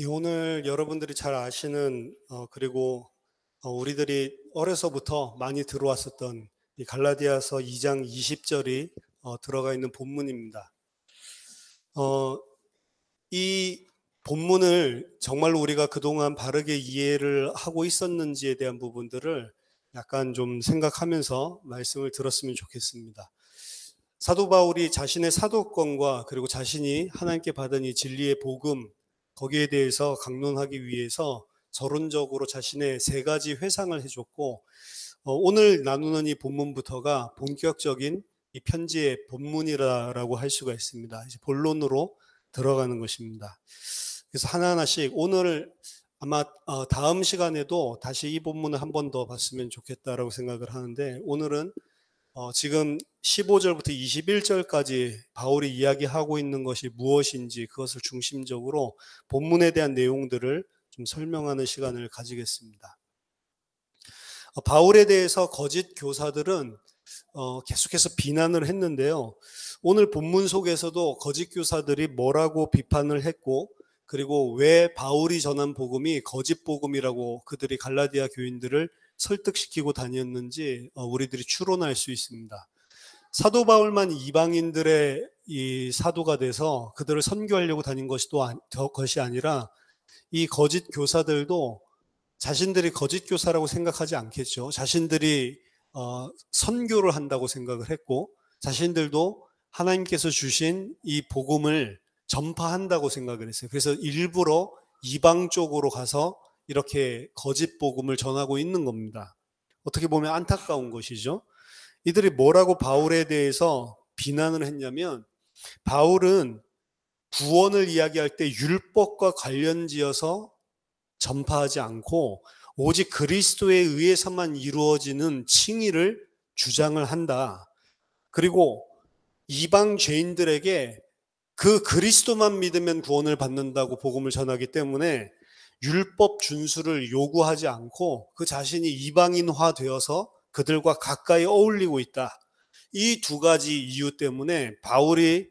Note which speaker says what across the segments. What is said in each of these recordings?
Speaker 1: 오늘 여러분들이 잘 아시는 그리고 우리들이 어려서부터 많이 들어왔었던 이 갈라디아서 2장 20절이 들어가 있는 본문입니다. 어, 이 본문을 정말로 우리가 그동안 바르게 이해를 하고 있었는지에 대한 부분들을 약간 좀 생각하면서 말씀을 들었으면 좋겠습니다. 사도 바울이 자신의 사도권과 그리고 자신이 하나님께 받은 이 진리의 복음, 거기에 대해서 강론하기 위해서 서론적으로 자신의 세 가지 회상을 해줬고, 오늘 나누는 이 본문부터가 본격적인 이 편지의 본문이라고 할 수가 있습니다. 이제 본론으로 들어가는 것입니다. 그래서 하나하나씩 오늘 아마 다음 시간에도 다시 이 본문을 한 번 더 봤으면 좋겠다라고 생각을 하는데, 오늘은 지금 15절부터 21절까지 바울이 이야기하고 있는 것이 무엇인지 그것을 중심적으로 본문에 대한 내용들을 좀 설명하는 시간을 가지겠습니다. 바울에 대해서 거짓 교사들은 계속해서 비난을 했는데요. 오늘 본문 속에서도 거짓 교사들이 뭐라고 비판을 했고, 그리고 왜 바울이 전한 복음이 거짓 복음이라고 그들이 갈라디아 교인들을 설득시키고 다녔는지 우리들이 추론할 수 있습니다. 사도 바울만 이방인들의 이 사도가 돼서 그들을 선교하려고 다닌 것이 아니라 이 거짓 교사들도 자신들이 거짓 교사라고 생각하지 않겠죠. 자신들이 선교를 한다고 생각을 했고, 자신들도 하나님께서 주신 이 복음을 전파한다고 생각을 했어요. 그래서 일부러 이방 쪽으로 가서 이렇게 거짓 복음을 전하고 있는 겁니다. 어떻게 보면 안타까운 것이죠. 이들이 뭐라고 바울에 대해서 비난을 했냐면, 바울은 구원을 이야기할 때 율법과 관련지어서 전파하지 않고 오직 그리스도에 의해서만 이루어지는 칭의를 주장을 한다. 그리고 이방 죄인들에게 그 그리스도만 믿으면 구원을 받는다고 복음을 전하기 때문에 율법 준수를 요구하지 않고 그 자신이 이방인화 되어서 그들과 가까이 어울리고 있다. 이 두 가지 이유 때문에 바울이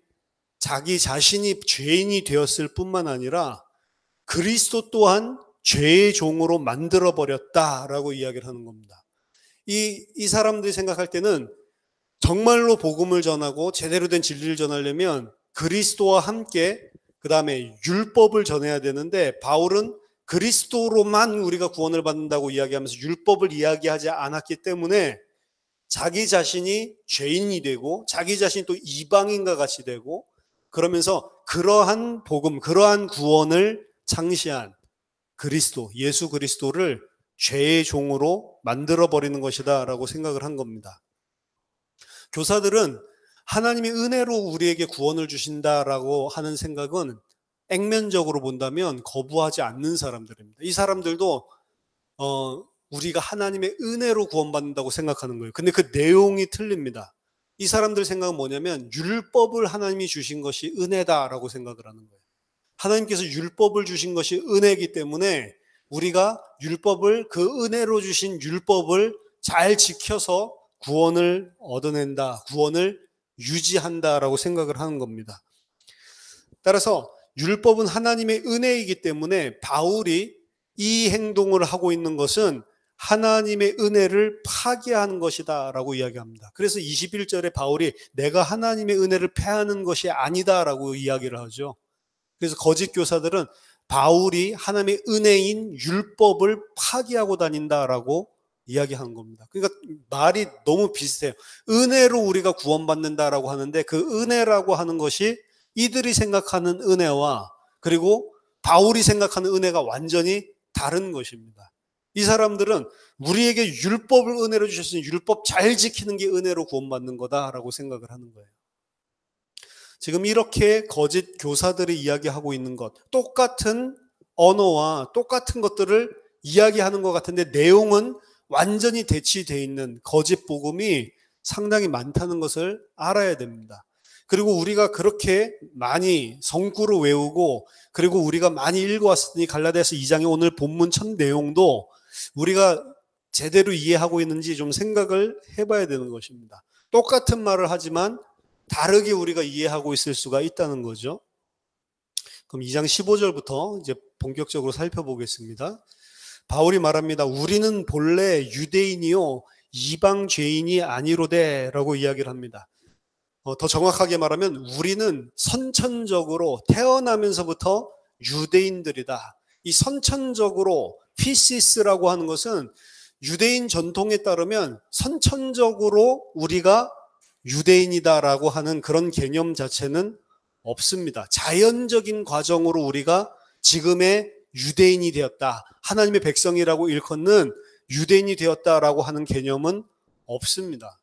Speaker 1: 자기 자신이 죄인이 되었을 뿐만 아니라 그리스도 또한 죄의 종으로 만들어버렸다라고 이야기를 하는 겁니다. 이 사람들이 생각할 때는 정말로 복음을 전하고 제대로 된 진리를 전하려면 그리스도와 함께 그 다음에 율법을 전해야 되는데, 바울은 그리스도로만 우리가 구원을 받는다고 이야기하면서 율법을 이야기하지 않았기 때문에 자기 자신이 죄인이 되고 자기 자신이 또 이방인과 같이 되고, 그러면서 그러한 복음, 그러한 구원을 창시한 그리스도, 예수 그리스도를 죄의 종으로 만들어버리는 것이다 라고 생각을 한 겁니다. 교사들은 하나님의 은혜로 우리에게 구원을 주신다라고 하는 생각은 액면적으로 본다면 거부하지 않는 사람들입니다. 이 사람들도 우리가 하나님의 은혜로 구원받는다고 생각하는 거예요. 근데 그 내용이 틀립니다. 이 사람들 생각은 뭐냐면 율법을 하나님이 주신 것이 은혜다라고 생각을 하는 거예요. 하나님께서 율법을 주신 것이 은혜이기 때문에 우리가 그 은혜로 주신 율법을 잘 지켜서 구원을 얻어낸다, 구원을 유지한다라고 생각을 하는 겁니다. 따라서 율법은 하나님의 은혜이기 때문에 바울이 이 행동을 하고 있는 것은 하나님의 은혜를 파괴하는 것이다 라고 이야기합니다. 그래서 21절에 바울이 내가 하나님의 은혜를 폐하는 것이 아니다 라고 이야기를 하죠. 그래서 거짓 교사들은 바울이 하나님의 은혜인 율법을 파괴하고 다닌다라고 이야기하는 겁니다. 그러니까 말이 너무 비슷해요. 은혜로 우리가 구원받는다라고 하는데 그 은혜라고 하는 것이 이들이 생각하는 은혜와 그리고 바울이 생각하는 은혜가 완전히 다른 것입니다. 이 사람들은 우리에게 율법을 은혜로 주셨으니 율법 잘 지키는 게 은혜로 구원받는 거다라고 생각을 하는 거예요. 지금 이렇게 거짓 교사들이 이야기하고 있는 것, 똑같은 언어와 똑같은 것들을 이야기하는 것 같은데 내용은 완전히 대치되어 있는 거짓 복음이 상당히 많다는 것을 알아야 됩니다. 그리고 우리가 그렇게 많이 성구로 외우고 그리고 우리가 많이 읽어왔으니 갈라디아서 2장의 오늘 본문 첫 내용도 우리가 제대로 이해하고 있는지 좀 생각을 해봐야 되는 것입니다. 똑같은 말을 하지만 다르게 우리가 이해하고 있을 수가 있다는 거죠. 그럼 2장 15절부터 이제 본격적으로 살펴보겠습니다. 바울이 말합니다. 우리는 본래 유대인이요 이방 죄인이 아니로되라고 이야기를 합니다. 더 정확하게 말하면 우리는 선천적으로 태어나면서부터 유대인들이다. 이 선천적으로 피시스라고 하는 것은 유대인 전통에 따르면 선천적으로 우리가 유대인이다라고 하는 그런 개념 자체는 없습니다. 자연적인 과정으로 우리가 지금의 유대인이 되었다. 하나님의 백성이라고 일컫는 유대인이 되었다라고 하는 개념은 없습니다.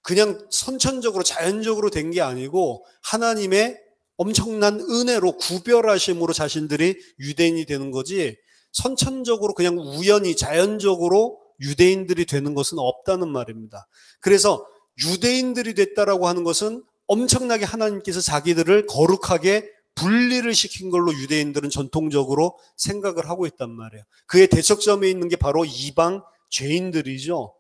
Speaker 1: 그냥 선천적으로 자연적으로 된 게 아니고 하나님의 엄청난 은혜로 구별하심으로 자신들이 유대인이 되는 거지 선천적으로 그냥 우연히 자연적으로 유대인들이 되는 것은 없다는 말입니다. 그래서 유대인들이 됐다라고 하는 것은 엄청나게 하나님께서 자기들을 거룩하게 분리를 시킨 걸로 유대인들은 전통적으로 생각을 하고 있단 말이에요. 그의 대척점에 있는 게 바로 이방 죄인들이죠.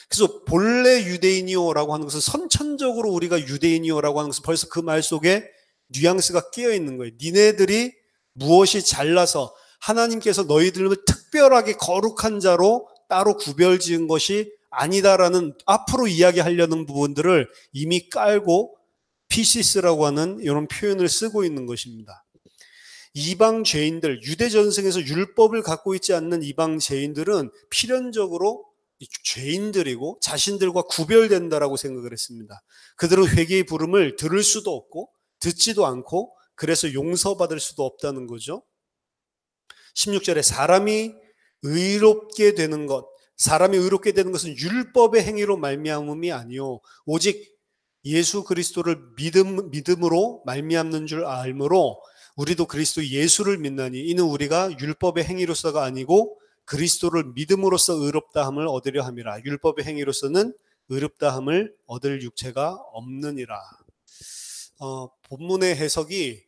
Speaker 1: 그래서 본래 유대인이요라고 하는 것은 선천적으로 우리가 유대인이요라고 하는 것은 벌써 그 말 속에 뉘앙스가 끼어 있는 거예요. 니네들이 무엇이 잘나서 하나님께서 너희들을 특별하게 거룩한 자로 따로 구별 지은 것이 아니다라는 앞으로 이야기하려는 부분들을 이미 깔고 피시스라고 하는 이런 표현을 쓰고 있는 것입니다. 이방 죄인들, 유대 전승에서 율법을 갖고 있지 않는 이방 죄인들은 필연적으로 죄인들이고 자신들과 구별된다라고 생각을 했습니다. 그들은 회개의 부름을 들을 수도 없고 듣지도 않고 그래서 용서받을 수도 없다는 거죠. 16절에 사람이 의롭게 되는 것은 율법의 행위로 말미암음이 아니요 오직 예수 그리스도를 믿음으로 말미암는 줄 알므로 우리도 그리스도 예수를 믿나니 이는 우리가 율법의 행위로서가 아니고 그리스도를 믿음으로써 의롭다함을 얻으려 함이라. 율법의 행위로서는 의롭다함을 얻을 육체가 없느니라. 본문의 해석이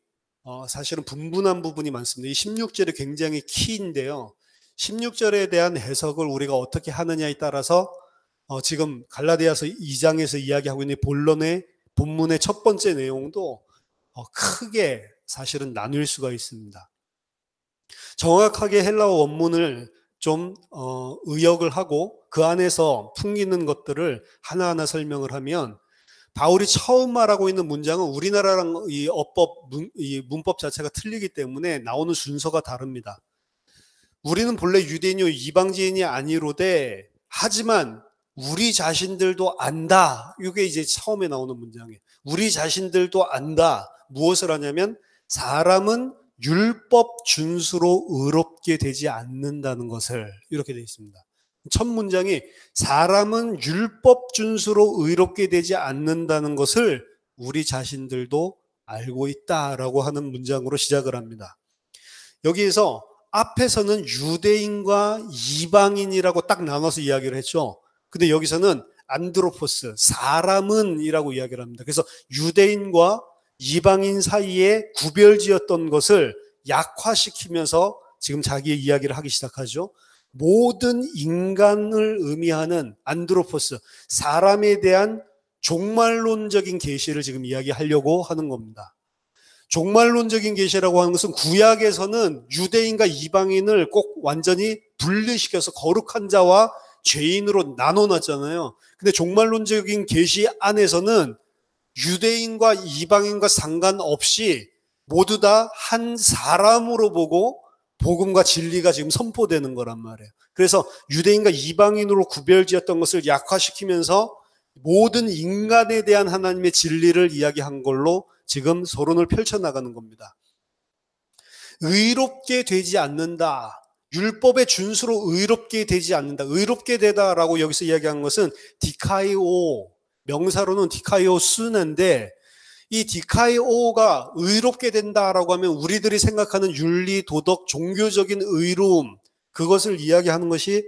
Speaker 1: 사실은 분분한 부분이 많습니다. 이 16절이 굉장히 키인데요. 16절에 대한 해석을 우리가 어떻게 하느냐에 따라서 지금 갈라디아서 2장에서 이야기하고 있는 본문의 첫 번째 내용도 크게 사실은 나눌 수가 있습니다. 정확하게 헬라어 원문을 좀 의역을 하고 그 안에서 풍기는 것들을 하나하나 설명을 하면 바울이 처음 말하고 있는 문장은 우리나라랑 이 문법 자체가 틀리기 때문에 나오는 순서가 다릅니다. 우리는 본래 유대인이요 이방지인이 아니로되 하지만 우리 자신들도 안다. 이게 이제 처음에 나오는 문장이에요. 우리 자신들도 안다. 무엇을 하냐면 사람은 율법 준수로 의롭게 되지 않는다는 것을 이렇게 되어 있습니다. 첫 문장이 사람은 율법 준수로 의롭게 되지 않는다는 것을 우리 자신들도 알고 있다라고 하는 문장으로 시작을 합니다. 여기에서 앞에서는 유대인과 이방인이라고 딱 나눠서 이야기를 했죠. 근데 여기서는 안드로포스, 사람은 이라고 이야기를 합니다. 그래서 유대인과 이방인 사이에 구별지었던 것을 약화시키면서 지금 자기의 이야기를 하기 시작하죠. 모든 인간을 의미하는 안드로포스, 사람에 대한 종말론적인 계시를 지금 이야기하려고 하는 겁니다. 종말론적인 계시라고 하는 것은 구약에서는 유대인과 이방인을 꼭 완전히 분리시켜서 거룩한 자와 죄인으로 나눠놨잖아요. 근데 종말론적인 계시 안에서는 유대인과 이방인과 상관없이 모두 다 한 사람으로 보고 복음과 진리가 지금 선포되는 거란 말이에요. 그래서 유대인과 이방인으로 구별지었던 것을 약화시키면서 모든 인간에 대한 하나님의 진리를 이야기한 걸로 지금 서론을 펼쳐나가는 겁니다. 의롭게 되지 않는다. 율법의 준수로 의롭게 되지 않는다. 의롭게 되다라고 여기서 이야기한 것은 디카이오, 명사로는 디카이오 순인데 이 디카이오가 의롭게 된다라고 하면 우리들이 생각하는 윤리, 도덕, 종교적인 의로움 그것을 이야기하는 것이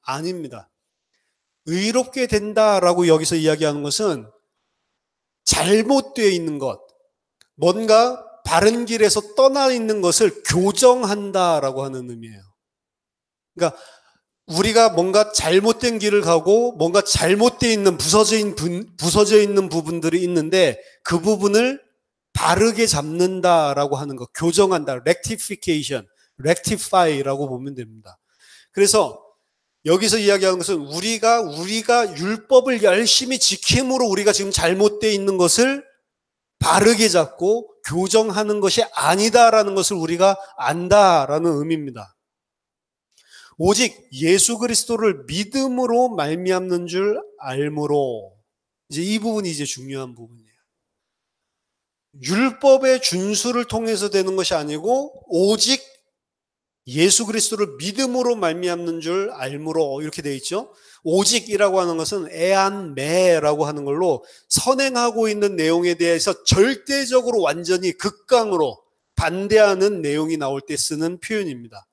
Speaker 1: 아닙니다. 의롭게 된다라고 여기서 이야기하는 것은 잘못되어 있는 것, 뭔가 바른 길에서 떠나 있는 것을 교정한다라고 하는 의미예요. 그러니까 우리가 뭔가 잘못된 길을 가고 뭔가 잘못되어 있는 부서져 있는 부분들이 있는데 그 부분을 바르게 잡는다라고 하는 것, 교정한다, rectification, rectify라고 보면 됩니다. 그래서 여기서 이야기하는 것은 우리가 율법을 열심히 지킴으로 우리가 지금 잘못되어 있는 것을 바르게 잡고 교정하는 것이 아니다라는 것을 우리가 안다라는 의미입니다. 오직 예수 그리스도를 믿음으로 말미암는 줄 알므로, 이제 이 부분이 이제 중요한 부분이에요. 율법의 준수를 통해서 되는 것이 아니고 오직 예수 그리스도를 믿음으로 말미암는 줄 알므로, 이렇게 되어 있죠. 오직이라고 하는 것은 애안매라고 하는 걸로 선행하고 있는 내용에 대해서 절대적으로 완전히 극강으로 반대하는 내용이 나올 때 쓰는 표현입니다.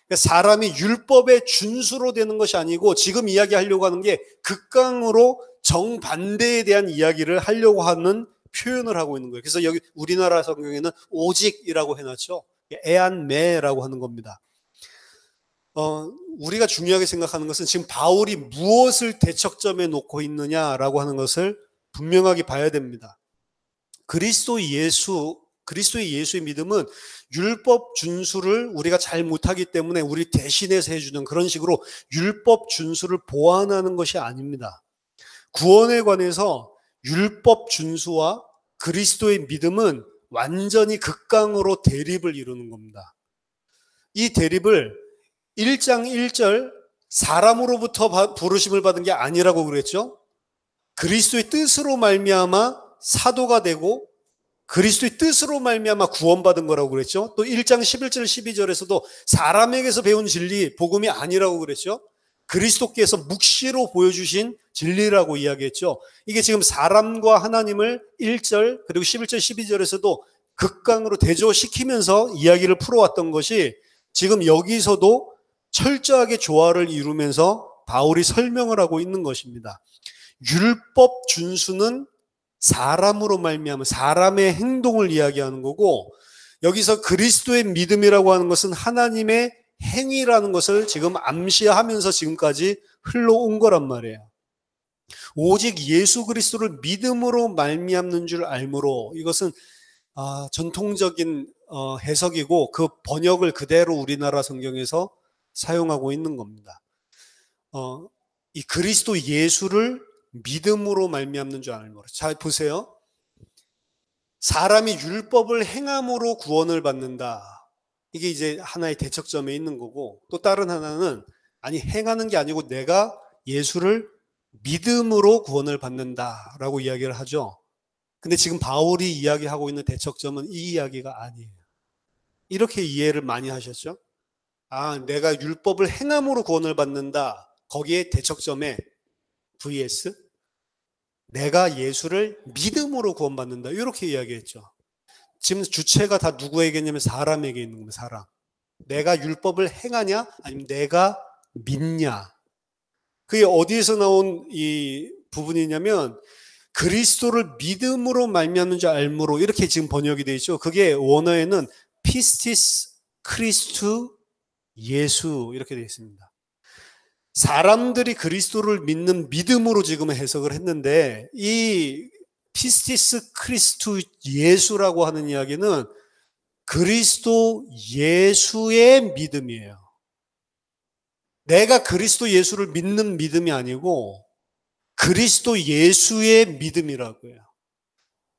Speaker 1: 그러니까 사람이 율법의 준수로 되는 것이 아니고 지금 이야기하려고 하는 게 극강으로 정반대에 대한 이야기를 하려고 하는 표현을 하고 있는 거예요. 그래서 여기 우리나라 성경에는 오직이라고 해놨죠. 애안매라고 하는 겁니다. 우리가 중요하게 생각하는 것은 지금 바울이 무엇을 대척점에 놓고 있느냐라고 하는 것을 분명하게 봐야 됩니다. 그리스도의 예수의 믿음은 율법 준수를 우리가 잘 못하기 때문에 우리 대신해서 해주는 그런 식으로 율법 준수를 보완하는 것이 아닙니다. 구원에 관해서 율법 준수와 그리스도의 믿음은 완전히 극강으로 대립을 이루는 겁니다. 이 대립을 1장 1절 사람으로부터 부르심을 받은 게 아니라고 그랬죠. 그리스도의 뜻으로 말미암아 사도가 되고 그리스도의 뜻으로 말미암아 구원받은 거라고 그랬죠. 또 1장 11절 12절에서도 사람에게서 배운 진리, 복음이 아니라고 그랬죠. 그리스도께서 묵시로 보여주신 진리라고 이야기했죠. 이게 지금 사람과 하나님을 1절 그리고 11절 12절에서도 극강으로 대조시키면서 이야기를 풀어왔던 것이 지금 여기서도 철저하게 조화를 이루면서 바울이 설명을 하고 있는 것입니다. 율법 준수는 사람으로 말미암은 사람의 행동을 이야기하는 거고, 여기서 그리스도의 믿음이라고 하는 것은 하나님의 행위라는 것을 지금 암시하면서 지금까지 흘러온 거란 말이에요. 오직 예수 그리스도를 믿음으로 말미암는 줄 알므로, 이것은 전통적인 해석이고 그 번역을 그대로 우리나라 성경에서 사용하고 있는 겁니다. 이 그리스도 예수를 믿음으로 말미암는 줄 알므로. 잘 보세요. 사람이 율법을 행함으로 구원을 받는다. 이게 이제 하나의 대척점에 있는 거고, 또 다른 하나는 아니 행하는 게 아니고 내가 예수를 믿음으로 구원을 받는다라고 이야기를 하죠. 근데 지금 바울이 이야기하고 있는 대척점은 이 이야기가 아니에요. 이렇게 이해를 많이 하셨죠? 내가 율법을 행함으로 구원을 받는다. 거기에 대척점에 vs 내가 예수를 믿음으로 구원받는다. 이렇게 이야기했죠. 지금 주체가 다 누구에게냐면 사람에게 있는 겁니다. 사람. 내가 율법을 행하냐? 아니면 내가 믿냐? 그게 어디에서 나온 이 부분이냐면 그리스도를 믿음으로 말미암는 줄 알므로, 이렇게 지금 번역이 되어 있죠. 그게 원어에는 피스티스 크리스투 예수 이렇게 되어 있습니다. 사람들이 그리스도를 믿는 믿음으로 지금 해석을 했는데, 이 피스티스 크리스투 예수라고 하는 이야기는 그리스도 예수의 믿음이에요. 내가 그리스도 예수를 믿는 믿음이 아니고 그리스도 예수의 믿음이라고요.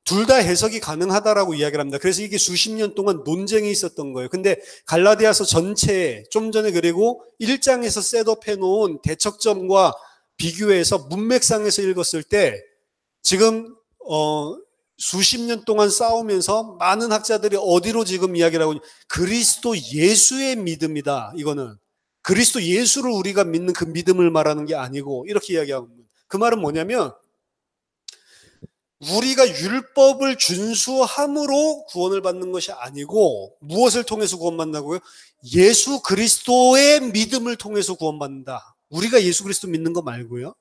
Speaker 1: 둘 다 해석이 가능하다라고 이야기를 합니다. 그래서 이게 수십 년 동안 논쟁이 있었던 거예요. 근데 갈라디아서 전체에 좀 전에 그리고 1장에서 셋업해 놓은 대척점과 비교해서 문맥상에서 읽었을 때 지금 수십 년 동안 싸우면서 많은 학자들이 어디로 지금 이야기를 하고 있냐, 그리스도 예수의 믿음이다. 이거는 그리스도 예수를 우리가 믿는 그 믿음을 말하는 게 아니고, 이렇게 이야기하고 있는 거예요. 그 말은 뭐냐면 우리가 율법을 준수함으로 구원을 받는 것이 아니고 무엇을 통해서 구원받는다고요? 예수 그리스도의 믿음을 통해서 구원받는다. 우리가 예수 그리스도 믿는 거 말고요.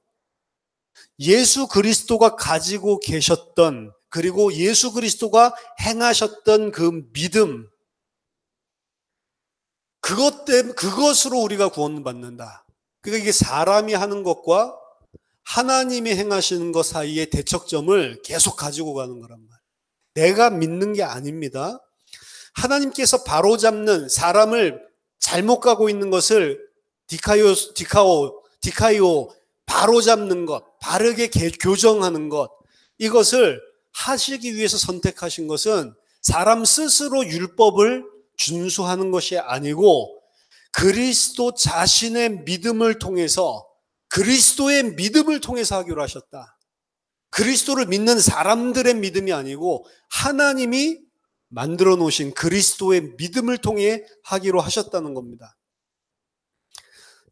Speaker 1: 예수 그리스도가 가지고 계셨던, 그리고 예수 그리스도가 행하셨던 그 믿음, 그것으로 우리가 구원받는다. 그러니까 이게 사람이 하는 것과 하나님이 행하시는 것 사이의 대척점을 계속 가지고 가는 거란 말이에요. 내가 믿는 게 아닙니다. 하나님께서 바로잡는 사람을 잘못 가고 있는 것을 디카이오 바로잡는 것, 바르게 교정하는 것, 이것을 하시기 위해서 선택하신 것은 사람 스스로 율법을 준수하는 것이 아니고 그리스도 자신의 믿음을 통해서, 그리스도의 믿음을 통해서 하기로 하셨다. 그리스도를 믿는 사람들의 믿음이 아니고 하나님이 만들어 놓으신 그리스도의 믿음을 통해 하기로 하셨다는 겁니다.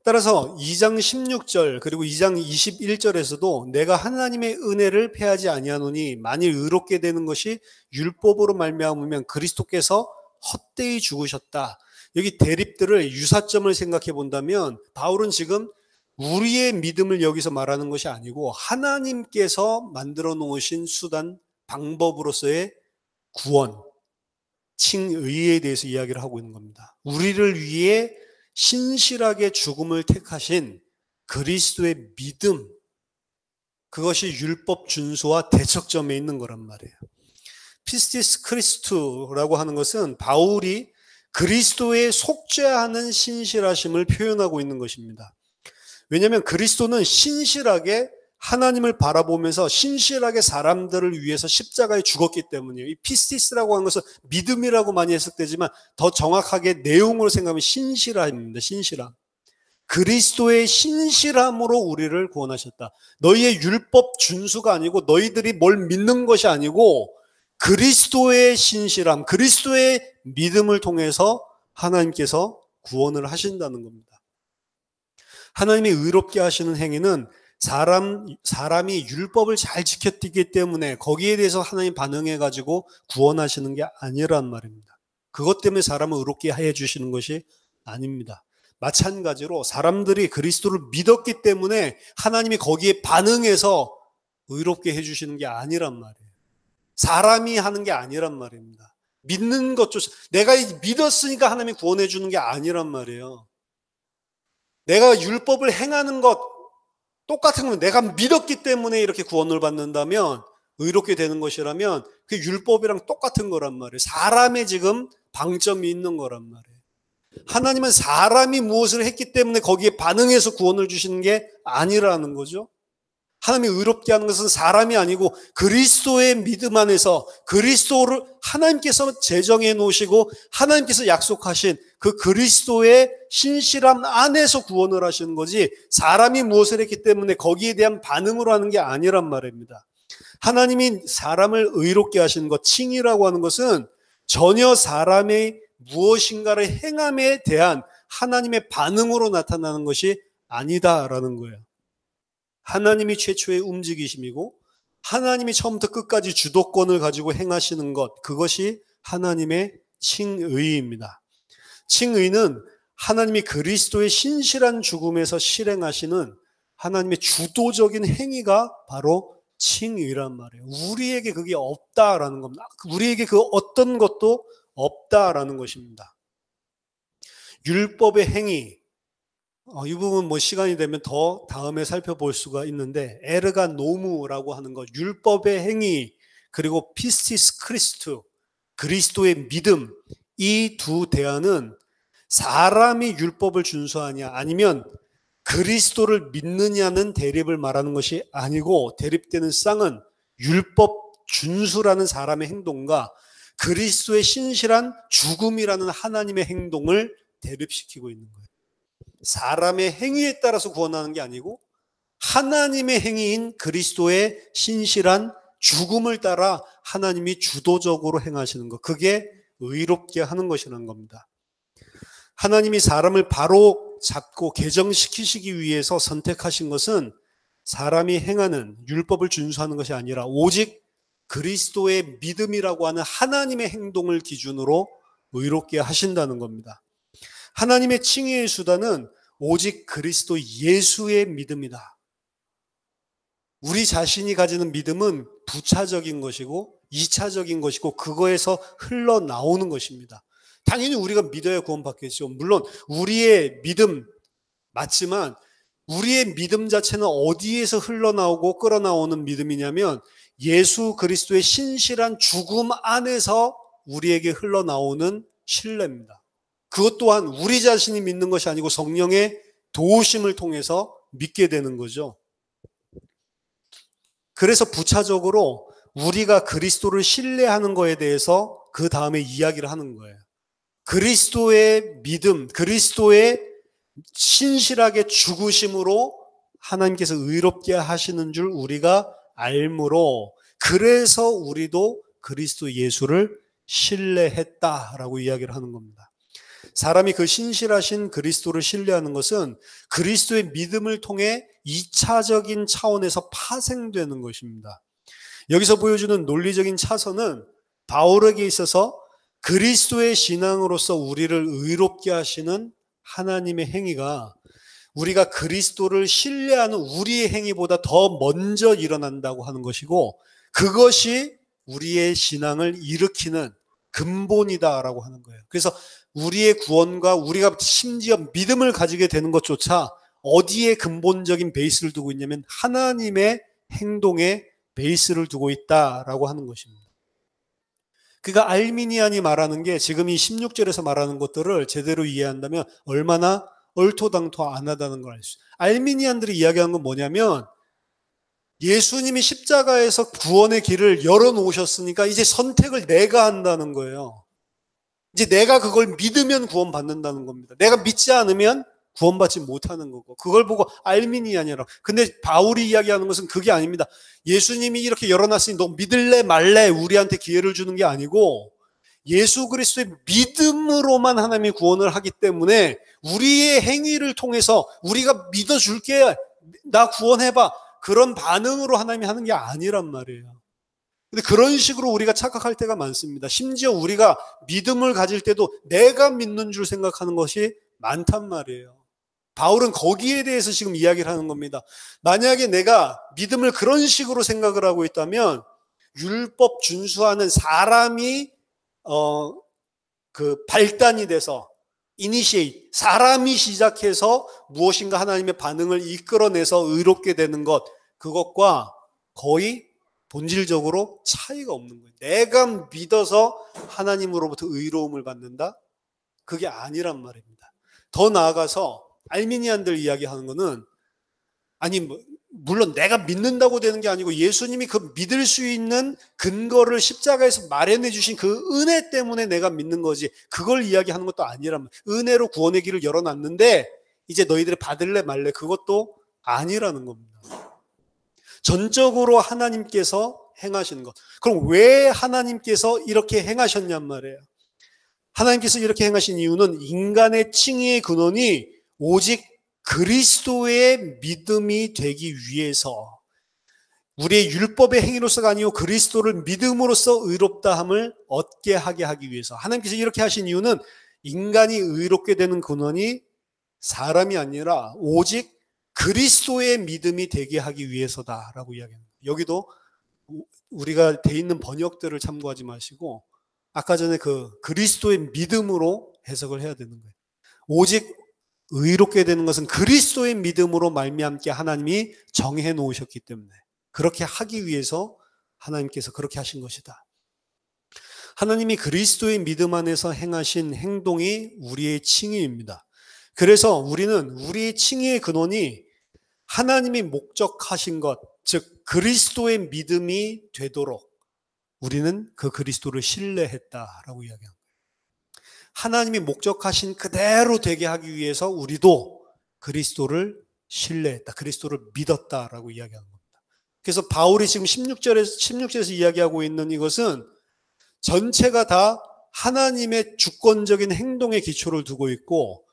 Speaker 1: 따라서 2장 16절 그리고 2장 21절에서도 내가 하나님의 은혜를 패하지 아니하노니 만일 의롭게 되는 것이 율법으로 말미암으면 그리스도께서 헛되이 죽으셨다. 여기 대립들을 유사점을 생각해 본다면 바울은 지금 우리의 믿음을 여기서 말하는 것이 아니고 하나님께서 만들어 놓으신 수단, 방법으로서의 구원, 칭의에 대해서 이야기를 하고 있는 겁니다. 우리를 위해 신실하게 죽음을 택하신 그리스도의 믿음, 그것이 율법 준수와 대척점에 있는 거란 말이에요. 피스티스 크리스투라고 하는 것은 바울이 그리스도에 속죄하는 신실하심을 표현하고 있는 것입니다. 왜냐하면 그리스도는 신실하게 하나님을 바라보면서 신실하게 사람들을 위해서 십자가에 죽었기 때문이에요. 이 피스티스라고 하는 것은 믿음이라고 많이 해석되지만 더 정확하게 내용으로 생각하면 신실함입니다. 신실함. 그리스도의 신실함으로 우리를 구원하셨다. 너희의 율법 준수가 아니고 너희들이 뭘 믿는 것이 아니고 그리스도의 신실함, 그리스도의 믿음을 통해서 하나님께서 구원을 하신다는 겁니다. 하나님이 의롭게 하시는 행위는 사람이 율법을 잘 지켰기 때문에 거기에 대해서 하나님 반응해가지고 구원하시는 게 아니란 말입니다. 그것 때문에 사람을 의롭게 해 주시는 것이 아닙니다. 마찬가지로 사람들이 그리스도를 믿었기 때문에 하나님이 거기에 반응해서 의롭게 해 주시는 게 아니란 말이에요. 사람이 하는 게 아니란 말입니다. 믿는 것조차, 내가 믿었으니까 하나님이 구원해 주는 게 아니란 말이에요. 내가 율법을 행하는 것 똑같은 건 내가 믿었기 때문에 이렇게 구원을 받는다면, 의롭게 되는 것이라면 그 율법이랑 똑같은 거란 말이에요. 사람의 지금 방점이 있는 거란 말이에요. 하나님은 사람이 무엇을 했기 때문에 거기에 반응해서 구원을 주시는 게 아니라는 거죠. 하나님이 의롭게 하는 것은 사람이 아니고 그리스도의 믿음 안에서 그리스도를 하나님께서 제정해 놓으시고 하나님께서 약속하신 그 그리스도의 신실함 안에서 구원을 하시는 거지, 사람이 무엇을 했기 때문에 거기에 대한 반응으로 하는 게 아니란 말입니다. 하나님이 사람을 의롭게 하시는 것, 칭이라고 하는 것은 전혀 사람의 무엇인가를 행함에 대한 하나님의 반응으로 나타나는 것이 아니다라는 거예요. 하나님이 최초의 움직이심이고 하나님이 처음부터 끝까지 주도권을 가지고 행하시는 것, 그것이 하나님의 칭의입니다. 칭의는 하나님이 그리스도의 신실한 죽음에서 실행하시는 하나님의 주도적인 행위가 바로 칭의란 말이에요. 우리에게 그게 없다라는 겁니다. 우리에게 그 어떤 것도 없다라는 것입니다. 율법의 행위, 이 부분 시간이 되면 더 다음에 살펴볼 수가 있는데, 에르가 노무라고 하는 것, 율법의 행위, 그리고 피스티스 크리스투, 그리스도의 믿음, 이 두 대안은 사람이 율법을 준수하냐 아니면 그리스도를 믿느냐는 대립을 말하는 것이 아니고, 대립되는 쌍은 율법 준수라는 사람의 행동과 그리스도의 신실한 죽음이라는 하나님의 행동을 대립시키고 있는 거예요. 사람의 행위에 따라서 구원하는 게 아니고 하나님의 행위인 그리스도의 신실한 죽음을 따라 하나님이 주도적으로 행하시는 것, 그게 의롭게 하는 것이라는 겁니다. 하나님이 사람을 바로 잡고 개정시키시기 위해서 선택하신 것은 사람이 행하는 율법을 준수하는 것이 아니라 오직 그리스도의 믿음이라고 하는 하나님의 행동을 기준으로 의롭게 하신다는 겁니다. 하나님의 칭의의 수단은 오직 그리스도 예수의 믿음이다. 우리 자신이 가지는 믿음은 부차적인 것이고 2차적인 것이고 그거에서 흘러나오는 것입니다. 당연히 우리가 믿어야 구원받겠죠. 물론 우리의 믿음 맞지만 우리의 믿음 자체는 어디에서 흘러나오고 끌어나오는 믿음이냐면 예수 그리스도의 신실한 죽음 안에서 우리에게 흘러나오는 신뢰입니다. 그것 또한 우리 자신이 믿는 것이 아니고 성령의 도우심을 통해서 믿게 되는 거죠. 그래서 부차적으로 우리가 그리스도를 신뢰하는 거에 대해서 그 다음에 이야기를 하는 거예요. 그리스도의 믿음, 그리스도의 신실하게 죽으심으로 하나님께서 의롭게 하시는 줄 우리가 알므로, 그래서 우리도 그리스도 예수를 신뢰했다라고 이야기를 하는 겁니다. 사람이 그 신실하신 그리스도를 신뢰하는 것은 그리스도의 믿음을 통해 2차적인 차원에서 파생되는 것입니다. 여기서 보여주는 논리적인 차선은 바울에게 있어서 그리스도의 신앙으로서 우리를 의롭게 하시는 하나님의 행위가 우리가 그리스도를 신뢰하는 우리의 행위보다 더 먼저 일어난다고 하는 것이고, 그것이 우리의 신앙을 일으키는 근본이다라고 하는 거예요. 그래서 우리의 구원과 우리가 심지어 믿음을 가지게 되는 것조차 어디에 근본적인 베이스를 두고 있냐면 하나님의 행동에 베이스를 두고 있다라고 하는 것입니다. 그러니까 알미니안이 말하는 게 지금 이 16절에서 말하는 것들을 제대로 이해한다면 얼마나 얼토당토 안 하다는 걸 알 수 있어요. 알미니안들이 이야기하는 건 뭐냐면 예수님이 십자가에서 구원의 길을 열어놓으셨으니까 이제 선택을 내가 한다는 거예요. 이제 내가 그걸 믿으면 구원받는다는 겁니다. 내가 믿지 않으면 구원받지 못하는 거고, 그걸 보고 알미니안이라고. 근데 바울이 이야기하는 것은 그게 아닙니다. 예수님이 이렇게 열어놨으니 너 믿을래 말래 우리한테 기회를 주는 게 아니고, 예수 그리스도의 믿음으로만 하나님이 구원을 하기 때문에 우리의 행위를 통해서 우리가 믿어줄게, 나 구원해봐, 그런 반응으로 하나님이 하는 게 아니란 말이에요. 근데 그런 식으로 우리가 착각할 때가 많습니다. 심지어 우리가 믿음을 가질 때도 내가 믿는 줄 생각하는 것이 많단 말이에요. 바울은 거기에 대해서 지금 이야기를 하는 겁니다. 만약에 내가 믿음을 그런 식으로 생각을 하고 있다면 율법 준수하는 사람이 그 발단이 돼서 이니시에이트, 사람이 시작해서 무엇인가 하나님의 반응을 이끌어내서 의롭게 되는 것, 그것과 거의 본질적으로 차이가 없는 거예요. 내가 믿어서 하나님으로부터 의로움을 받는다? 그게 아니란 말입니다. 더 나아가서 알미니안들 이야기하는 거는, 아니 물론 내가 믿는다고 되는 게 아니고 예수님이 그 믿을 수 있는 근거를 십자가에서 마련해 주신 그 은혜 때문에 내가 믿는 거지, 그걸 이야기하는 것도 아니란 말이에요. 은혜로 구원의 길을 열어놨는데 이제 너희들이 받을래 말래, 그것도 아니라는 겁니다. 전적으로 하나님께서 행하시는 것. 그럼 왜 하나님께서 이렇게 행하셨냔 말이에요. 하나님께서 이렇게 행하신 이유는 인간의 칭의의 근원이 오직 그리스도의 믿음이 되기 위해서, 우리의 율법의 행위로서가 아니고 그리스도를 믿음으로써 의롭다함을 얻게 하게 하기 위해서, 하나님께서 이렇게 하신 이유는 인간이 의롭게 되는 근원이 사람이 아니라 오직 그리스도의 믿음이 되게 하기 위해서다라고 이야기합니다. 여기도 우리가 돼 있는 번역들을 참고하지 마시고 아까 전에 그 그리스도의 믿음으로 해석을 해야 되는 거예요. 오직 의롭게 되는 것은 그리스도의 믿음으로 말미암게 하나님이 정해 놓으셨기 때문에, 그렇게 하기 위해서 하나님께서 그렇게 하신 것이다. 하나님이 그리스도의 믿음 안에서 행하신 행동이 우리의 칭의입니다. 그래서 우리는 우리의 칭의의 근원이 하나님이 목적하신 것, 즉 그리스도의 믿음이 되도록 우리는 그 그리스도를 신뢰했다라고 이야기합니다. 하나님이 목적하신 그대로 되게 하기 위해서 우리도 그리스도를 신뢰했다, 그리스도를 믿었다라고 이야기하는 겁니다. 그래서 바울이 지금 16절에서 이야기하고 있는 이것은 전체가 다 하나님의 주권적인 행동에 기초를 두고 있고,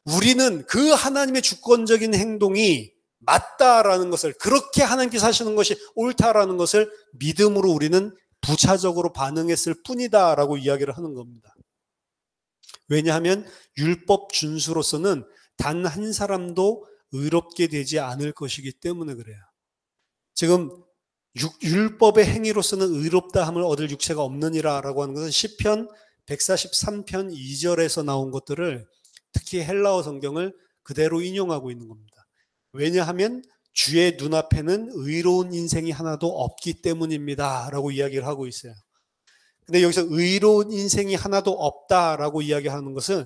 Speaker 1: 우리는 그 하나님의 주권적인 행동이 맞다라는 것을, 그렇게 하나님께서 하시는 것이 옳다라는 것을 믿음으로 우리는 부차적으로 반응했을 뿐이다라고 이야기를 하는 겁니다. 왜냐하면 율법 준수로서는 단 한 사람도 의롭게 되지 않을 것이기 때문에 그래요. 지금 율법의 행위로서는 의롭다함을 얻을 육체가 없느니라라고 하는 것은 시편 143편 2절에서 나온 것들을, 특히 헬라어 성경을 그대로 인용하고 있는 겁니다. 왜냐하면 주의 눈앞에는 의로운 인생이 하나도 없기 때문입니다 라고 이야기를 하고 있어요. 근데 여기서 의로운 인생이 하나도 없다라고 이야기하는 것은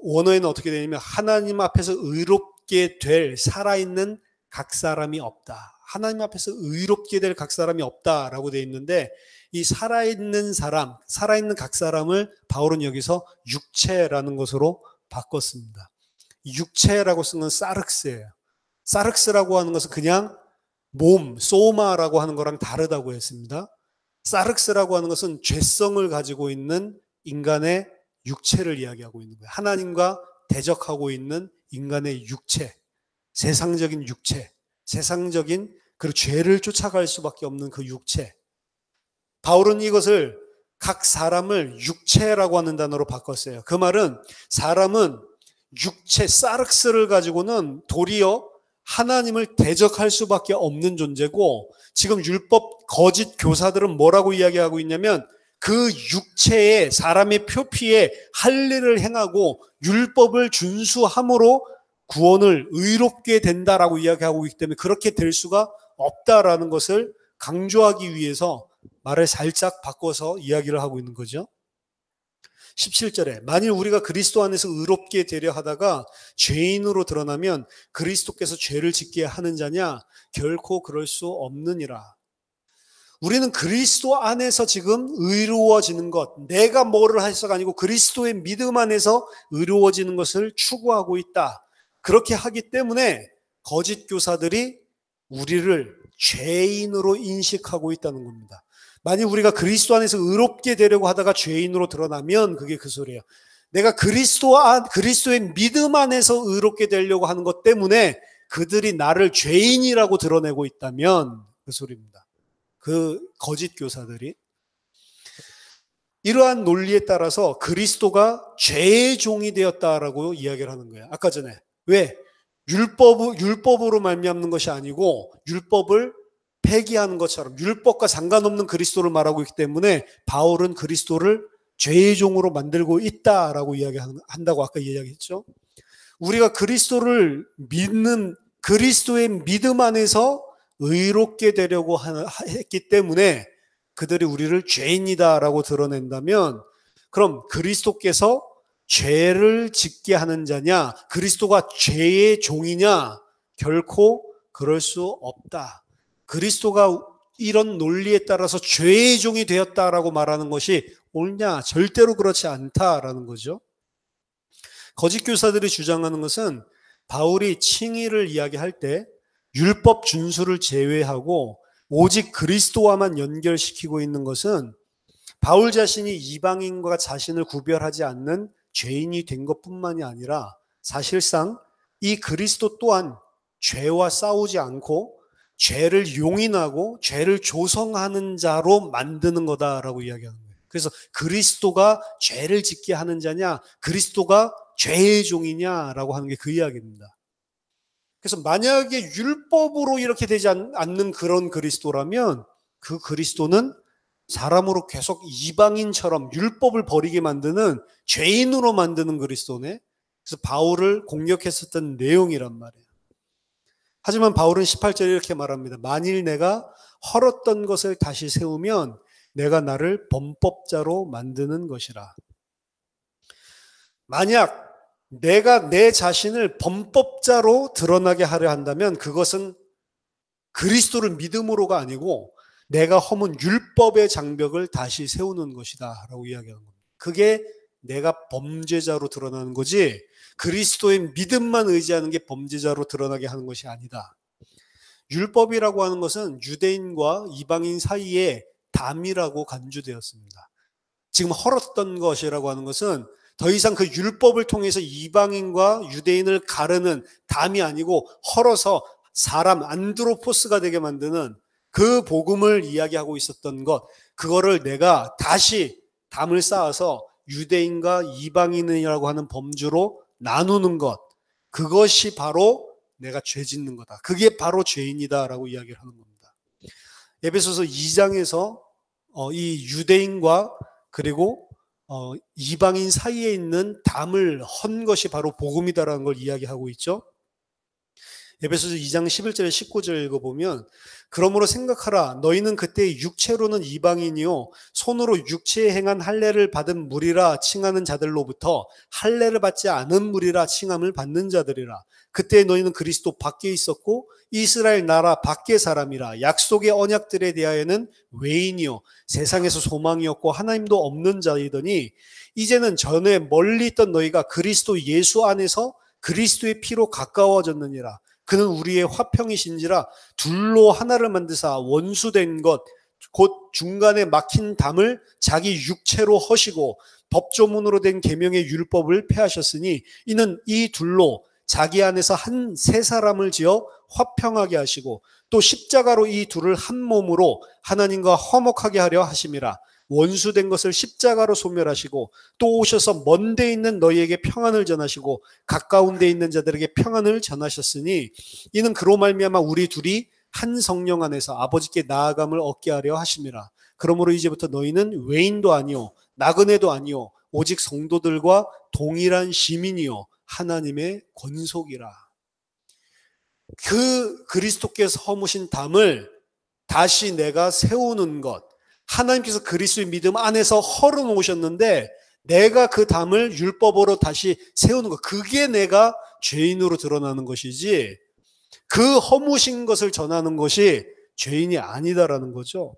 Speaker 1: 원어에는 어떻게 되냐면 하나님 앞에서 의롭게 될 살아있는 각 사람이 없다. 하나님 앞에서 의롭게 될 각 사람이 없다라고 되어 있는데 이 살아있는 사람, 살아있는 각 사람을 바울은 여기서 육체라는 것으로 바꿨습니다. 육체라고 쓴 건 사륵스예요. 사륵스라고 하는 것은 그냥 몸, 소마라고 하는 거랑 다르다고 했습니다. 사륵스라고 하는 것은 죄성을 가지고 있는 인간의 육체를 이야기하고 있는 거예요. 하나님과 대적하고 있는 인간의 육체, 세상적인 육체, 세상적인 그리고 죄를 쫓아갈 수밖에 없는 그 육체. 바울은 이것을 각 사람을 육체라고 하는 단어로 바꿨어요. 그 말은 사람은 육체, 사륵스를 가지고는 도리어 하나님을 대적할 수밖에 없는 존재고 지금 율법 거짓 교사들은 뭐라고 이야기하고 있냐면 그 육체에 사람의 표피에 할 일을 행하고 율법을 준수함으로 구원을 의롭게 된다라고 이야기하고 있기 때문에 그렇게 될 수가 없다라는 것을 강조하기 위해서 말을 살짝 바꿔서 이야기를 하고 있는 거죠. 17절에 만일 우리가 그리스도 안에서 의롭게 되려 하다가 죄인으로 드러나면 그리스도께서 죄를 짓게 하는 자냐? 결코 그럴 수 없느니라. 우리는 그리스도 안에서 지금 의로워지는 것, 내가 뭐를 해서가 아니고 그리스도의 믿음 안에서 의로워지는 것을 추구하고 있다. 그렇게 하기 때문에 거짓 교사들이 우리를 죄인으로 인식하고 있다는 겁니다. 만약 우리가 그리스도 안에서 의롭게 되려고 하다가 죄인으로 드러나면 그게 그 소리예요. 내가 그리스도의 믿음 안에서 의롭게 되려고 하는 것 때문에 그들이 나를 죄인이라고 드러내고 있다면 그 소리입니다. 그 거짓 교사들이. 이러한 논리에 따라서 그리스도가 죄의 종이 되었다라고 이야기를 하는 거예요. 아까 전에. 왜? 율법으로 말미암는 것이 아니고 율법을 폐기하는 것처럼 율법과 상관없는 그리스도를 말하고 있기 때문에 바울은 그리스도를 죄의 종으로 만들고 있다라고 이야기한다고 아까 이야기했죠. 우리가 그리스도를 믿는 그리스도의 믿음 안에서 의롭게 되려고 했기 때문에 그들이 우리를 죄인이다라고 드러낸다면 그럼 그리스도께서 죄를 짓게 하는 자냐? 그리스도가 죄의 종이냐? 결코 그럴 수 없다. 그리스도가 이런 논리에 따라서 죄의 종이 되었다라고 말하는 것이 옳냐? 절대로 그렇지 않다라는 거죠. 거짓 교사들이 주장하는 것은 바울이 칭의를 이야기할 때 율법 준수를 제외하고 오직 그리스도와만 연결시키고 있는 것은 바울 자신이 이방인과 자신을 구별하지 않는 죄인이 된 것뿐만이 아니라 사실상 이 그리스도 또한 죄와 싸우지 않고 죄를 용인하고 죄를 조성하는 자로 만드는 거다라고 이야기하는 거예요. 그래서 그리스도가 죄를 짓게 하는 자냐, 그리스도가 죄의 종이냐라고 하는 게 그 이야기입니다. 그래서 만약에 율법으로 이렇게 되지 않는 그런 그리스도라면 그 그리스도는 사람으로 계속 이방인처럼 율법을 버리게 만드는 죄인으로 만드는 그리스도네. 그래서 바울을 공격했었던 내용이란 말이에요. 하지만 바울은 18절에 이렇게 말합니다. 만일 내가 헐었던 것을 다시 세우면 내가 나를 범법자로 만드는 것이라. 만약 내가 내 자신을 범법자로 드러나게 하려 한다면 그것은 그리스도를 믿음으로가 아니고 내가 허문 율법의 장벽을 다시 세우는 것이다 라고 이야기하는 겁니다. 그게 내가 범죄자로 드러나는 거지 그리스도의 믿음만 의지하는 게 범죄자로 드러나게 하는 것이 아니다. 율법이라고 하는 것은 유대인과 이방인 사이에 담이라고 간주되었습니다. 지금 헐었던 것이라고 하는 것은 더 이상 그 율법을 통해서 이방인과 유대인을 가르는 담이 아니고 헐어서 사람 안드로포스가 되게 만드는 그 복음을 이야기하고 있었던 것, 그거를 내가 다시 담을 쌓아서 유대인과 이방인이라고 하는 범주로 나누는 것, 그것이 바로 내가 죄 짓는 거다. 그게 바로 죄인이다라고 이야기를 하는 겁니다. 에베소서 2장에서 이 유대인과 그리고 이방인 사이에 있는 담을 헌 것이 바로 복음이다라는 걸 이야기하고 있죠. 에베소서 2장 11절 19절 읽어보면 그러므로 생각하라 너희는 그때 육체로는 이방인이요 손으로 육체에 행한 할례를 받은 무리라 칭하는 자들로부터 할례를 받지 않은 무리라 칭함을 받는 자들이라. 그때 너희는 그리스도 밖에 있었고 이스라엘 나라 밖의 사람이라. 약속의 언약들에 대하여는 외인이요 세상에서 소망이 없고 하나님도 없는 자이더니 이제는 전에 멀리 있던 너희가 그리스도 예수 안에서 그리스도의 피로 가까워졌느니라. 그는 우리의 화평이신지라 둘로 하나를 만드사 원수된 것 곧 중간에 막힌 담을 자기 육체로 허시고 법조문으로 된 계명의 율법을 폐하셨으니 이는 이 둘로 자기 안에서 한 세 사람을 지어 화평하게 하시고 또 십자가로 이 둘을 한 몸으로 하나님과 화목하게 하려 하심이라. 원수된 것을 십자가로 소멸하시고 또 오셔서 먼 데 있는 너희에게 평안을 전하시고 가까운 데 있는 자들에게 평안을 전하셨으니 이는 그로 말미암아 우리 둘이 한 성령 안에서 아버지께 나아감을 얻게 하려 하심이라. 그러므로 이제부터 너희는 외인도 아니요 나그네도 아니요 오직 성도들과 동일한 시민이요 하나님의 권속이라. 그 그리스도께서 허무신 담을 다시 내가 세우는 것, 하나님께서 그리스도의 믿음 안에서 헐어 놓으셨는데 내가 그 담을 율법으로 다시 세우는 것, 그게 내가 죄인으로 드러나는 것이지 그 허무신 것을 전하는 것이 죄인이 아니다라는 거죠.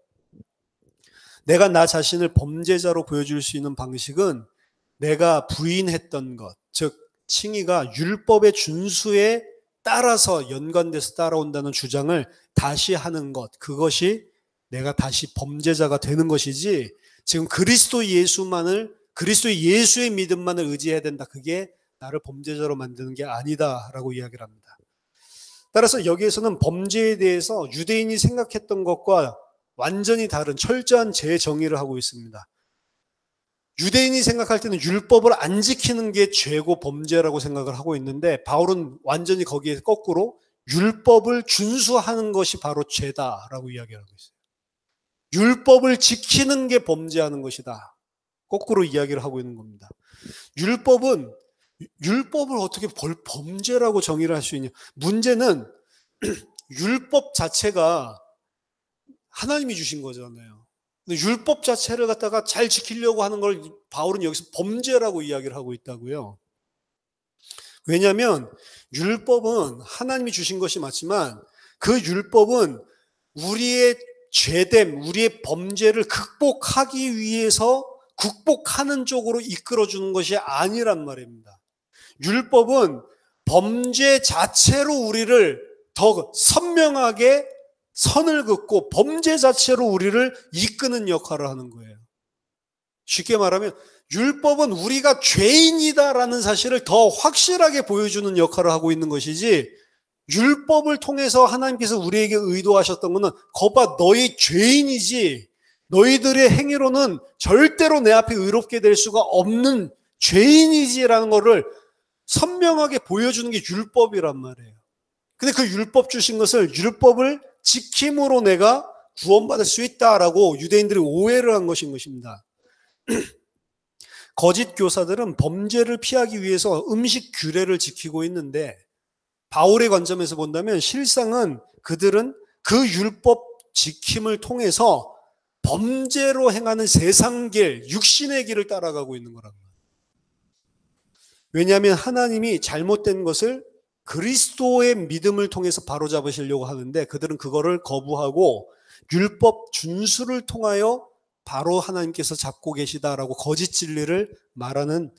Speaker 1: 내가 나 자신을 범죄자로 보여줄 수 있는 방식은 내가 부인했던 것, 즉 칭의가 율법의 준수에 따라서 연관돼서 따라온다는 주장을 다시 하는 것, 그것이 내가 다시 범죄자가 되는 것이지 지금 그리스도 예수의 믿음만을 의지해야 된다. 그게 나를 범죄자로 만드는 게 아니다라고 이야기를 합니다. 따라서 여기에서는 범죄에 대해서 유대인이 생각했던 것과 완전히 다른 철저한 재정의를 하고 있습니다. 유대인이 생각할 때는 율법을 안 지키는 게 죄고 범죄라고 생각을 하고 있는데 바울은 완전히 거기에 거꾸로 율법을 준수하는 것이 바로 죄다라고 이야기를 하고 있어요. 율법을 지키는 게 범죄하는 것이다. 거꾸로 이야기를 하고 있는 겁니다. 율법을 어떻게 범죄라고 정의를 할 수 있냐. 문제는 율법 자체가 하나님이 주신 거잖아요. 근데 율법 자체를 갖다가 잘 지키려고 하는 걸 바울은 여기서 범죄라고 이야기를 하고 있다고요. 왜냐하면 율법은 하나님이 주신 것이 맞지만 그 율법은 우리의 죄됨, 우리의 범죄를 극복하기 위해서 극복하는 쪽으로 이끌어주는 것이 아니란 말입니다. 율법은 범죄 자체로 우리를 더 선명하게 선을 긋고 범죄 자체로 우리를 이끄는 역할을 하는 거예요. 쉽게 말하면 율법은 우리가 죄인이다라는 사실을 더 확실하게 보여주는 역할을 하고 있는 것이지 율법을 통해서 하나님께서 우리에게 의도하셨던 것은 거봐 너희 죄인이지 너희들의 행위로는 절대로 내 앞에 의롭게 될 수가 없는 죄인이지라는 것을 선명하게 보여주는 게 율법이란 말이에요. 근데 그 율법 주신 것을 율법을 지킴으로 내가 구원받을 수 있다라고 유대인들이 오해를 한 것인 것입니다. 거짓 교사들은 범죄를 피하기 위해서 음식 규례를 지키고 있는데 바울의 관점에서 본다면 실상은 그들은 그 율법 지킴을 통해서 범죄로 행하는 세상길, 육신의 길을 따라가고 있는 거라고. 왜냐하면 하나님이 잘못된 것을 그리스도의 믿음을 통해서 바로잡으시려고 하는데 그들은 그거를 거부하고 율법 준수를 통하여 바로 하나님께서 잡고 계시다라고 거짓 진리를 말하는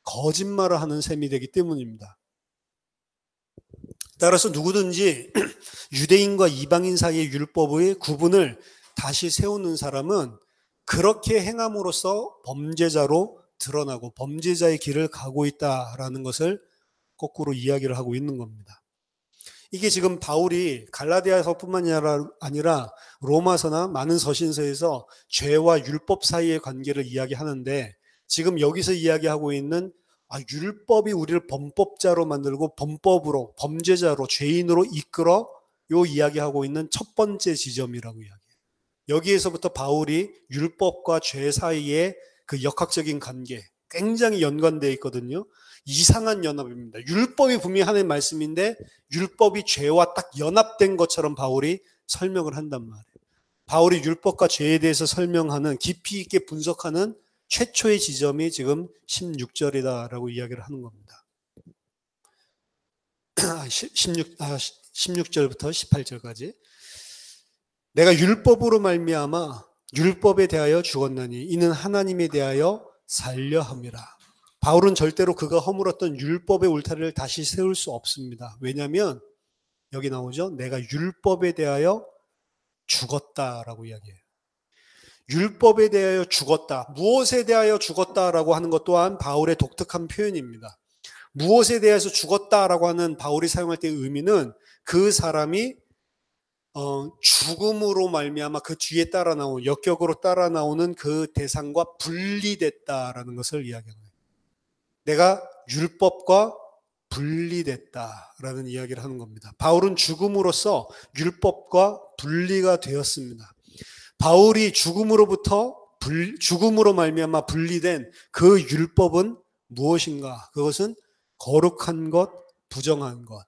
Speaker 1: 거짓말을 하는 셈이 되기 때문입니다. 따라서 누구든지 유대인과 이방인 사이의 율법의 구분을 다시 세우는 사람은 그렇게 행함으로써 범죄자로 드러나고 범죄자의 길을 가고 있다라는 것을 거꾸로 이야기를 하고 있는 겁니다. 이게 지금 바울이 갈라디아서뿐만이 아니라 로마서나 많은 서신서에서 죄와 율법 사이의 관계를 이야기하는데 지금 여기서 이야기하고 있는 율법이 우리를 범법자로 만들고 범법으로 범죄자로 죄인으로 이끌어 요 이야기하고 있는 첫 번째 지점이라고 이야기해요. 여기에서부터 바울이 율법과 죄 사이의 그 역학적인 관계, 굉장히 연관되어 있거든요. 이상한 연합입니다. 율법이 분명히 하나님의 말씀인데 율법이 죄와 딱 연합된 것처럼 바울이 설명을 한단 말이에요. 바울이 율법과 죄에 대해서 설명하는, 깊이 있게 분석하는 최초의 지점이 지금 16절이다라고 이야기를 하는 겁니다. 16절부터 18절까지. 내가 율법으로 말미암아 율법에 대하여 죽었나니 이는 하나님에 대하여 살려 함이라. 바울은 절대로 그가 허물었던 율법의 울타리를 다시 세울 수 없습니다. 왜냐하면 여기 나오죠. 내가 율법에 대하여 죽었다라고 이야기해요. 율법에 대하여 죽었다. 무엇에 대하여 죽었다라고 하는 것 또한 바울의 독특한 표현입니다. 무엇에 대해서 죽었다라고 하는 바울이 사용할 때의 의미는 그 사람이 죽음으로 말미암아 그 뒤에 따라 나오는, 역격으로 따라 나오는 그 대상과 분리됐다라는 것을 이야기합니다. 내가 율법과 분리됐다라는 이야기를 하는 겁니다. 바울은 죽음으로써 율법과 분리가 되었습니다. 바울이 죽음으로 말미암아 분리된 그 율법은 무엇인가? 그것은 거룩한 것, 부정한 것,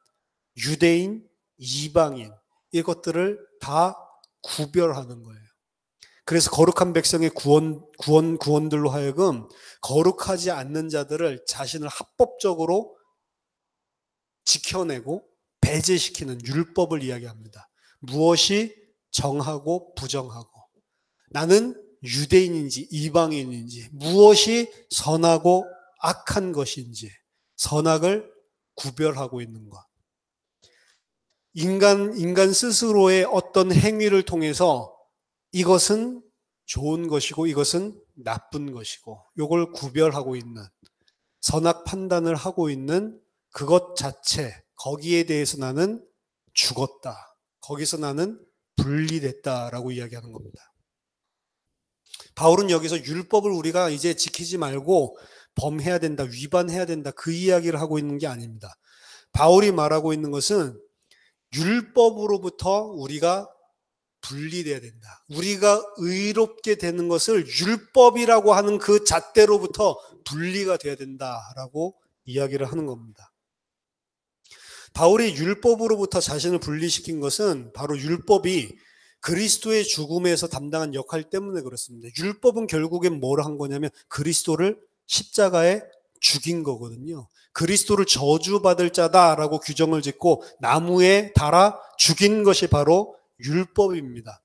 Speaker 1: 유대인, 이방인, 이것들을 다 구별하는 거예요. 그래서 거룩한 백성의 구원들로 하여금 거룩하지 않는 자들을 자신을 합법적으로 지켜내고 배제시키는 율법을 이야기합니다. 무엇이 정하고 부정하고, 나는 유대인인지 이방인인지, 무엇이 선하고 악한 것인지, 선악을 구별하고 있는 것. 인간 스스로의 어떤 행위를 통해서 이것은 좋은 것이고 이것은 나쁜 것이고, 이걸 구별하고 있는, 선악 판단을 하고 있는 그것 자체, 거기에 대해서 나는 죽었다. 거기서 나는 분리됐다라고 이야기하는 겁니다. 바울은 여기서 율법을 우리가 이제 지키지 말고 범해야 된다, 위반해야 된다, 그 이야기를 하고 있는 게 아닙니다. 바울이 말하고 있는 것은 율법으로부터 우리가 분리돼야 된다. 우리가 의롭게 되는 것을 율법이라고 하는 그 잣대로부터 분리가 돼야 된다라고 이야기를 하는 겁니다. 바울이 율법으로부터 자신을 분리시킨 것은 바로 율법이 그리스도의 죽음에서 담당한 역할 때문에 그렇습니다. 율법은 결국엔 뭘 한 거냐면 그리스도를 십자가에 죽인 거거든요. 그리스도를 저주받을 자다라고 규정을 짓고 나무에 달아 죽인 것이 바로 율법입니다.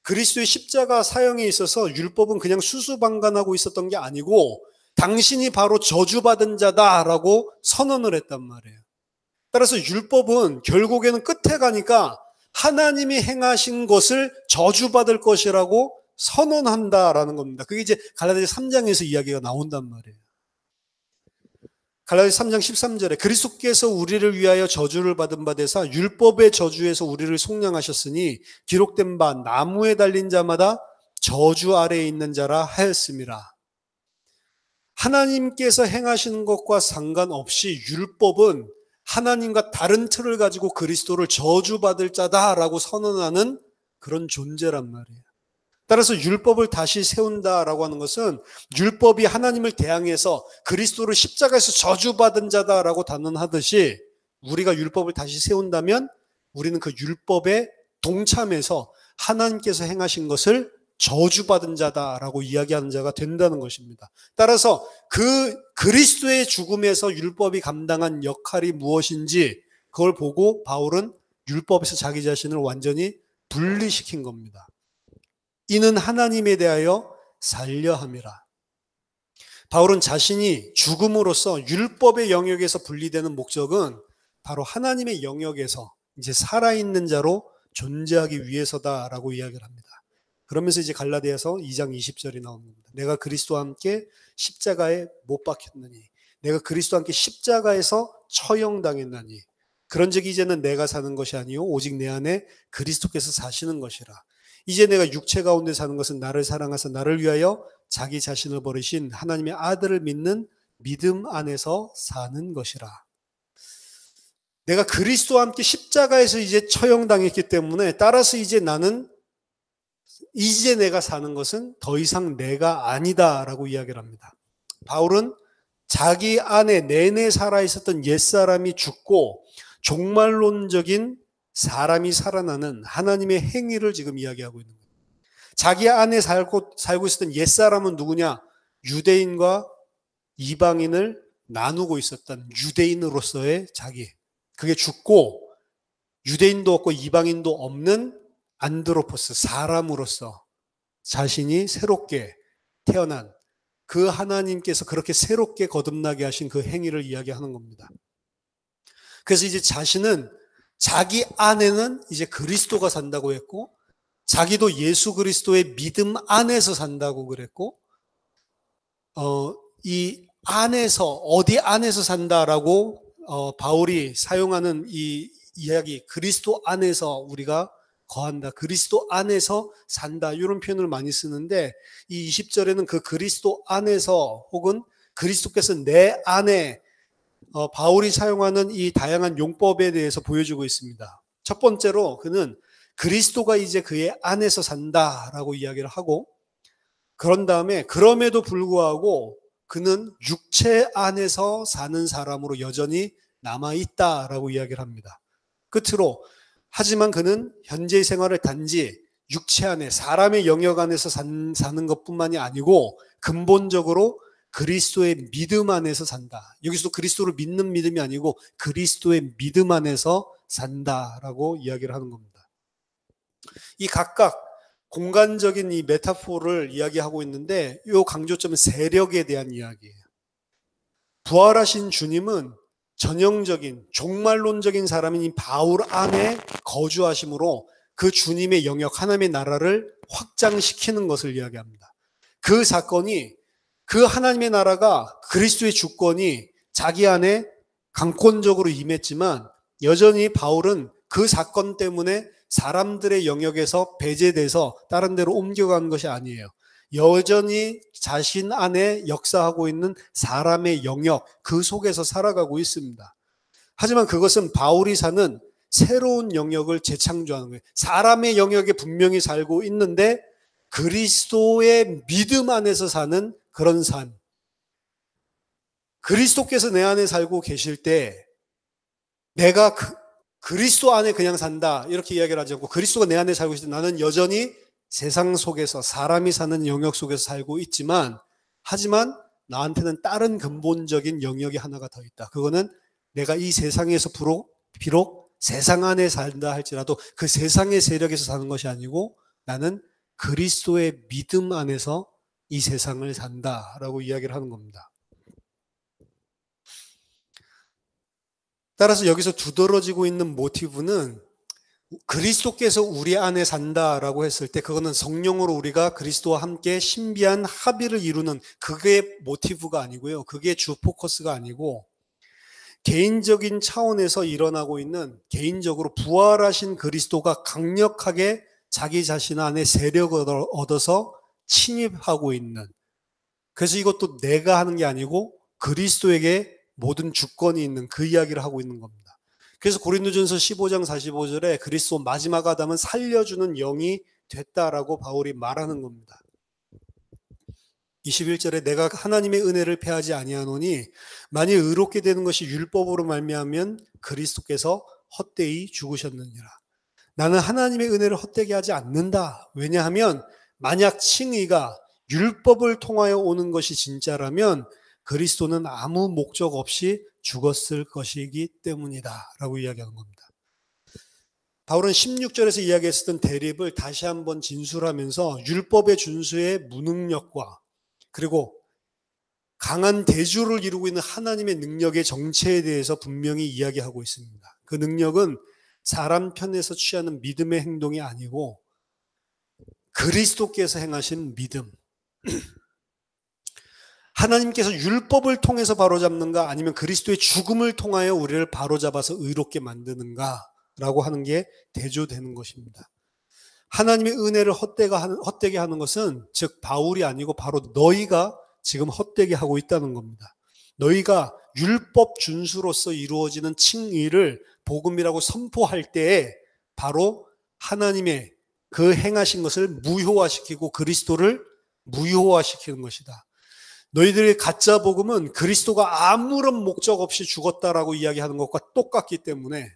Speaker 1: 그리스도의 십자가 사형에 있어서 율법은 그냥 수수방관하고 있었던 게 아니고 당신이 바로 저주받은 자다라고 선언을 했단 말이에요. 따라서 율법은 결국에는 끝에 가니까 하나님이 행하신 것을 저주받을 것이라고 선언한다라는 겁니다. 그게 이제 갈라디아 3장에서 이야기가 나온단 말이에요. 갈라디아 3장 13절에 그리스도께서 우리를 위하여 저주를 받은 바 되사 율법의 저주에서 우리를 속량하셨으니 기록된 바 나무에 달린 자마다 저주 아래에 있는 자라 하였음이라. 하나님께서 행하시는 것과 상관없이 율법은 하나님과 다른 틀을 가지고 그리스도를 저주받을 자다라고 선언하는 그런 존재란 말이에요. 따라서 율법을 다시 세운다라고 하는 것은 율법이 하나님을 대항해서 그리스도를 십자가에서 저주받은 자다라고 단언하듯이 우리가 율법을 다시 세운다면 우리는 그 율법에 동참해서 하나님께서 행하신 것을 저주받은 자다라고 이야기하는 자가 된다는 것입니다. 따라서 그 그리스도의 죽음에서 율법이 감당한 역할이 무엇인지 그걸 보고 바울은 율법에서 자기 자신을 완전히 분리시킨 겁니다. 이는 하나님에 대하여 살려 함이라. 바울은 자신이 죽음으로써 율법의 영역에서 분리되는 목적은 바로 하나님의 영역에서 이제 살아있는 자로 존재하기 위해서다라고 이야기를 합니다. 그러면서 이제 갈라디아서 2장 20절이 나옵니다. 내가 그리스도와 함께 십자가에 못 박혔느니, 내가 그리스도와 함께 십자가에서 처형당했나니, 그런즉 이제는 내가 사는 것이 아니요 오직 내 안에 그리스도께서 사시는 것이라. 이제 내가 육체 가운데 사는 것은 나를 사랑하사 나를 위하여 자기 자신을 버리신 하나님의 아들을 믿는 믿음 안에서 사는 것이라. 내가 그리스도와 함께 십자가에서 이제 처형당했기 때문에 따라서 이제 내가 사는 것은 더 이상 내가 아니다라고 이야기를 합니다. 바울은 자기 안에 내내 살아있었던 옛사람이 죽고 종말론적인 사람이 살아나는 하나님의 행위를 지금 이야기하고 있는 거예요. 자기 안에 살고 있었던 옛사람은 누구냐? 유대인과 이방인을 나누고 있었던 유대인으로서의 자기. 그게 죽고 유대인도 없고 이방인도 없는 안드로포스, 사람으로서 자신이 새롭게 태어난 그 하나님께서 그렇게 새롭게 거듭나게 하신 그 행위를 이야기하는 겁니다. 그래서 이제 자신은 자기 안에는 이제 그리스도가 산다고 했고, 자기도 예수 그리스도의 믿음 안에서 산다고 그랬고, 이 안에서, 어디 안에서 산다라고 바울이 사용하는 이 이야기, 그리스도 안에서 우리가 거한다, 그리스도 안에서 산다, 이런 표현을 많이 쓰는데, 이 20절에는 그 그리스도 안에서 혹은 그리스도께서 내 안에, 바울이 사용하는 이 다양한 용법에 대해서 보여주고 있습니다. 첫 번째로 그는 그리스도가 이제 그의 안에서 산다라고 이야기를 하고, 그런 다음에 그럼에도 불구하고 그는 육체 안에서 사는 사람으로 여전히 남아있다라고 이야기를 합니다. 끝으로, 하지만 그는 현재의 생활을 단지 육체 안에, 사람의 영역 안에서 사는 것뿐만이 아니고 근본적으로 그리스도의 믿음 안에서 산다. 여기서도 그리스도를 믿는 믿음이 아니고 그리스도의 믿음 안에서 산다라고 이야기를 하는 겁니다. 이 각각 공간적인 이 메타포를 이야기하고 있는데, 이 강조점은 세력에 대한 이야기예요. 부활하신 주님은 전형적인 종말론적인 사람인 이 바울 안에 거주하심으로 그 주님의 영역, 하나님의 나라를 확장시키는 것을 이야기합니다. 그 사건이, 그 하나님의 나라가, 그리스도의 주권이 자기 안에 강권적으로 임했지만 여전히 바울은 그 사건 때문에 사람들의 영역에서 배제돼서 다른 데로 옮겨간 것이 아니에요. 여전히 자신 안에 역사하고 있는 사람의 영역, 그 속에서 살아가고 있습니다. 하지만 그것은 바울이 사는 새로운 영역을 재창조하는 거예요. 사람의 영역에 분명히 살고 있는데 그리스도의 믿음 안에서 사는 그런 삶. 그리스도께서 내 안에 살고 계실 때 내가 그리스도 안에 그냥 산다, 이렇게 이야기를 하지 않고 그리스도가 내 안에 살고 있을 때 나는 여전히 세상 속에서, 사람이 사는 영역 속에서 살고 있지만, 하지만 나한테는 다른 근본적인 영역이 하나가 더 있다. 그거는 내가 이 세상에서 비록 세상 안에 산다 할지라도 그 세상의 세력에서 사는 것이 아니고 나는 그리스도의 믿음 안에서 이 세상을 산다라고 이야기를 하는 겁니다. 따라서 여기서 두드러지고 있는 모티브는, 그리스도께서 우리 안에 산다라고 했을 때 그거는 성령으로 우리가 그리스도와 함께 신비한 합의를 이루는, 그게 모티브가 아니고요. 그게 주 포커스가 아니고, 개인적인 차원에서 일어나고 있는, 개인적으로 부활하신 그리스도가 강력하게 자기 자신 안에 세력을 얻어서 침입하고 있는, 그래서 이것도 내가 하는 게 아니고 그리스도에게 모든 주권이 있는 그 이야기를 하고 있는 겁니다. 그래서 고린도전서 15장 45절에 그리스도 마지막 아담은 살려주는 영이 됐다라고 바울이 말하는 겁니다. 21절에 내가 하나님의 은혜를 패하지 아니하노니 만일 의롭게 되는 것이 율법으로 말미암으면 그리스도께서 헛되이 죽으셨느니라. 나는 하나님의 은혜를 헛되게 하지 않는다. 왜냐하면 만약 칭의가 율법을 통하여 오는 것이 진짜라면 그리스도는 아무 목적 없이 죽었을 것이기 때문이다 라고 이야기하는 겁니다. 바울은 16절에서 이야기했었던 대립을 다시 한번 진술하면서 율법의 준수의 무능력과 그리고 강한 대주를 이루고 있는 하나님의 능력의 정체에 대해서 분명히 이야기하고 있습니다. 그 능력은 사람 편에서 취하는 믿음의 행동이 아니고 그리스도께서 행하신 믿음, 하나님께서 율법을 통해서 바로잡는가 아니면 그리스도의 죽음을 통하여 우리를 바로잡아서 의롭게 만드는가 라고 하는 게 대조되는 것입니다. 하나님의 은혜를 헛되게 하는 것은 즉 바울이 아니고 바로 너희가 지금 헛되게 하고 있다는 겁니다. 너희가 율법 준수로서 이루어지는 칭의를 복음이라고 선포할 때에 바로 하나님의 그 행하신 것을 무효화시키고 그리스도를 무효화시키는 것이다. 너희들의 가짜 복음은 그리스도가 아무런 목적 없이 죽었다라고 이야기하는 것과 똑같기 때문에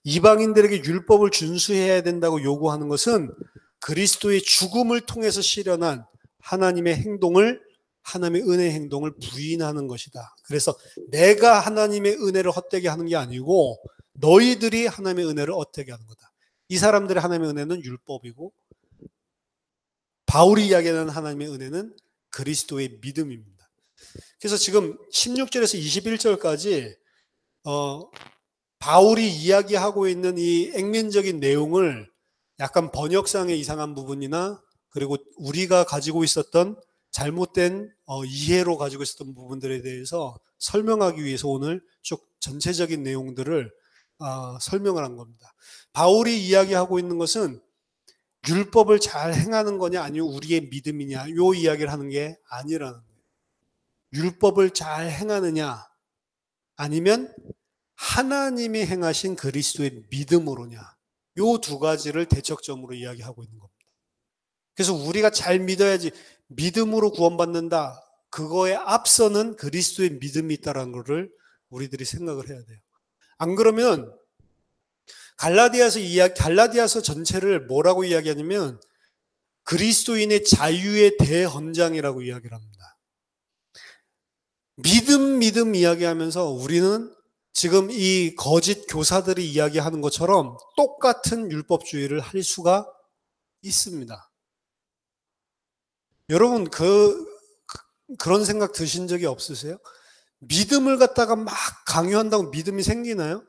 Speaker 1: 이방인들에게 율법을 준수해야 된다고 요구하는 것은 그리스도의 죽음을 통해서 실현한 하나님의 행동을, 하나님의 은혜의 행동을 부인하는 것이다. 그래서 내가 하나님의 은혜를 헛되게 하는 게 아니고 너희들이 하나님의 은혜를 헛되게 하는 거다. 이 사람들의 하나님의 은혜는 율법이고 바울이 이야기하는 하나님의 은혜는 그리스도의 믿음입니다. 그래서 지금 16절에서 21절까지 바울이 이야기하고 있는 이 액면적인 내용을 약간 번역상의 이상한 부분이나 그리고 우리가 가지고 있었던 잘못된 이해로 가지고 있었던 부분들에 대해서 설명하기 위해서 오늘 쭉 전체적인 내용들을 설명을 한 겁니다. 바울이 이야기하고 있는 것은 율법을 잘 행하는 거냐 아니면 우리의 믿음이냐 요 이야기를 하는 게 아니라는 거예요. 율법을 잘 행하느냐 아니면 하나님이 행하신 그리스도의 믿음으로냐 요 두 가지를 대척점으로 이야기하고 있는 겁니다. 그래서 우리가 잘 믿어야지 믿음으로 구원받는다. 그거에 앞서는 그리스도의 믿음이 있다는 것을 우리들이 생각을 해야 돼요. 안 그러면 갈라디아서 전체를 뭐라고 이야기하냐면 그리스도인의 자유의 대헌장이라고 이야기를 합니다. 믿음 이야기하면서 우리는 지금 이 거짓 교사들이 이야기하는 것처럼 똑같은 율법주의를 할 수가 있습니다. 여러분 그런 생각 드신 적이 없으세요? 믿음을 갖다가 막 강요한다고 믿음이 생기나요?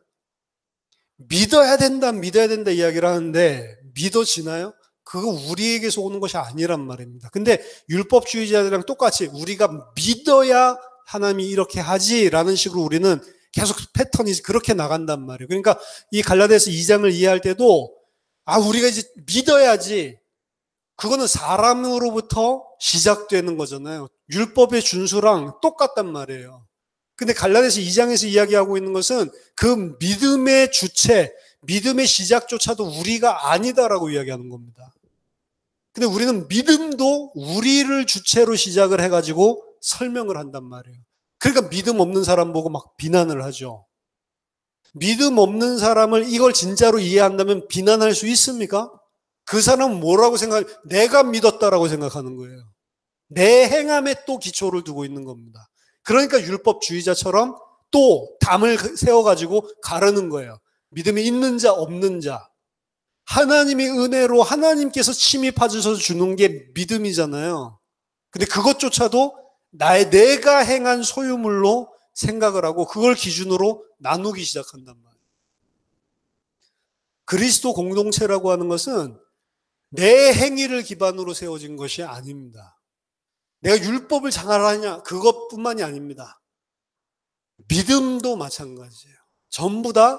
Speaker 1: 믿어야 된다 이야기를 하는데 믿어지나요? 그거 우리에게서 오는 것이 아니란 말입니다. 근데 율법주의자들이랑 똑같이 우리가 믿어야 하나님이 이렇게 하지라는 식으로 우리는 계속 패턴이 그렇게 나간단 말이에요. 그러니까 이 갈라디아서 2장을 이해할 때도 우리가 이제 믿어야지. 그거는 사람으로부터 시작되는 거잖아요. 율법의 준수랑 똑같단 말이에요. 근데 갈라디아서 2장에서 이야기하고 있는 것은 그 믿음의 주체, 믿음의 시작조차도 우리가 아니다라고 이야기하는 겁니다. 근데 우리는 믿음도 우리를 주체로 시작을 해가지고 설명을 한단 말이에요. 그러니까 믿음 없는 사람 보고 막 비난을 하죠. 믿음 없는 사람을 이걸 진짜로 이해한다면 비난할 수 있습니까? 그 사람은 뭐라고 내가 믿었다라고 생각하는 거예요. 내 행함에 또 기초를 두고 있는 겁니다. 그러니까 율법주의자처럼 또 담을 세워가지고 가르는 거예요. 믿음이 있는 자, 없는 자. 하나님의 은혜로 하나님께서 침입하셔서 주는 게 믿음이잖아요. 근데 그것조차도 내가 행한 소유물로 생각을 하고 그걸 기준으로 나누기 시작한단 말이에요. 그리스도 공동체라고 하는 것은 내 행위를 기반으로 세워진 것이 아닙니다. 내가 율법을 잘하냐 그것뿐만이 아닙니다. 믿음도 마찬가지예요. 전부 다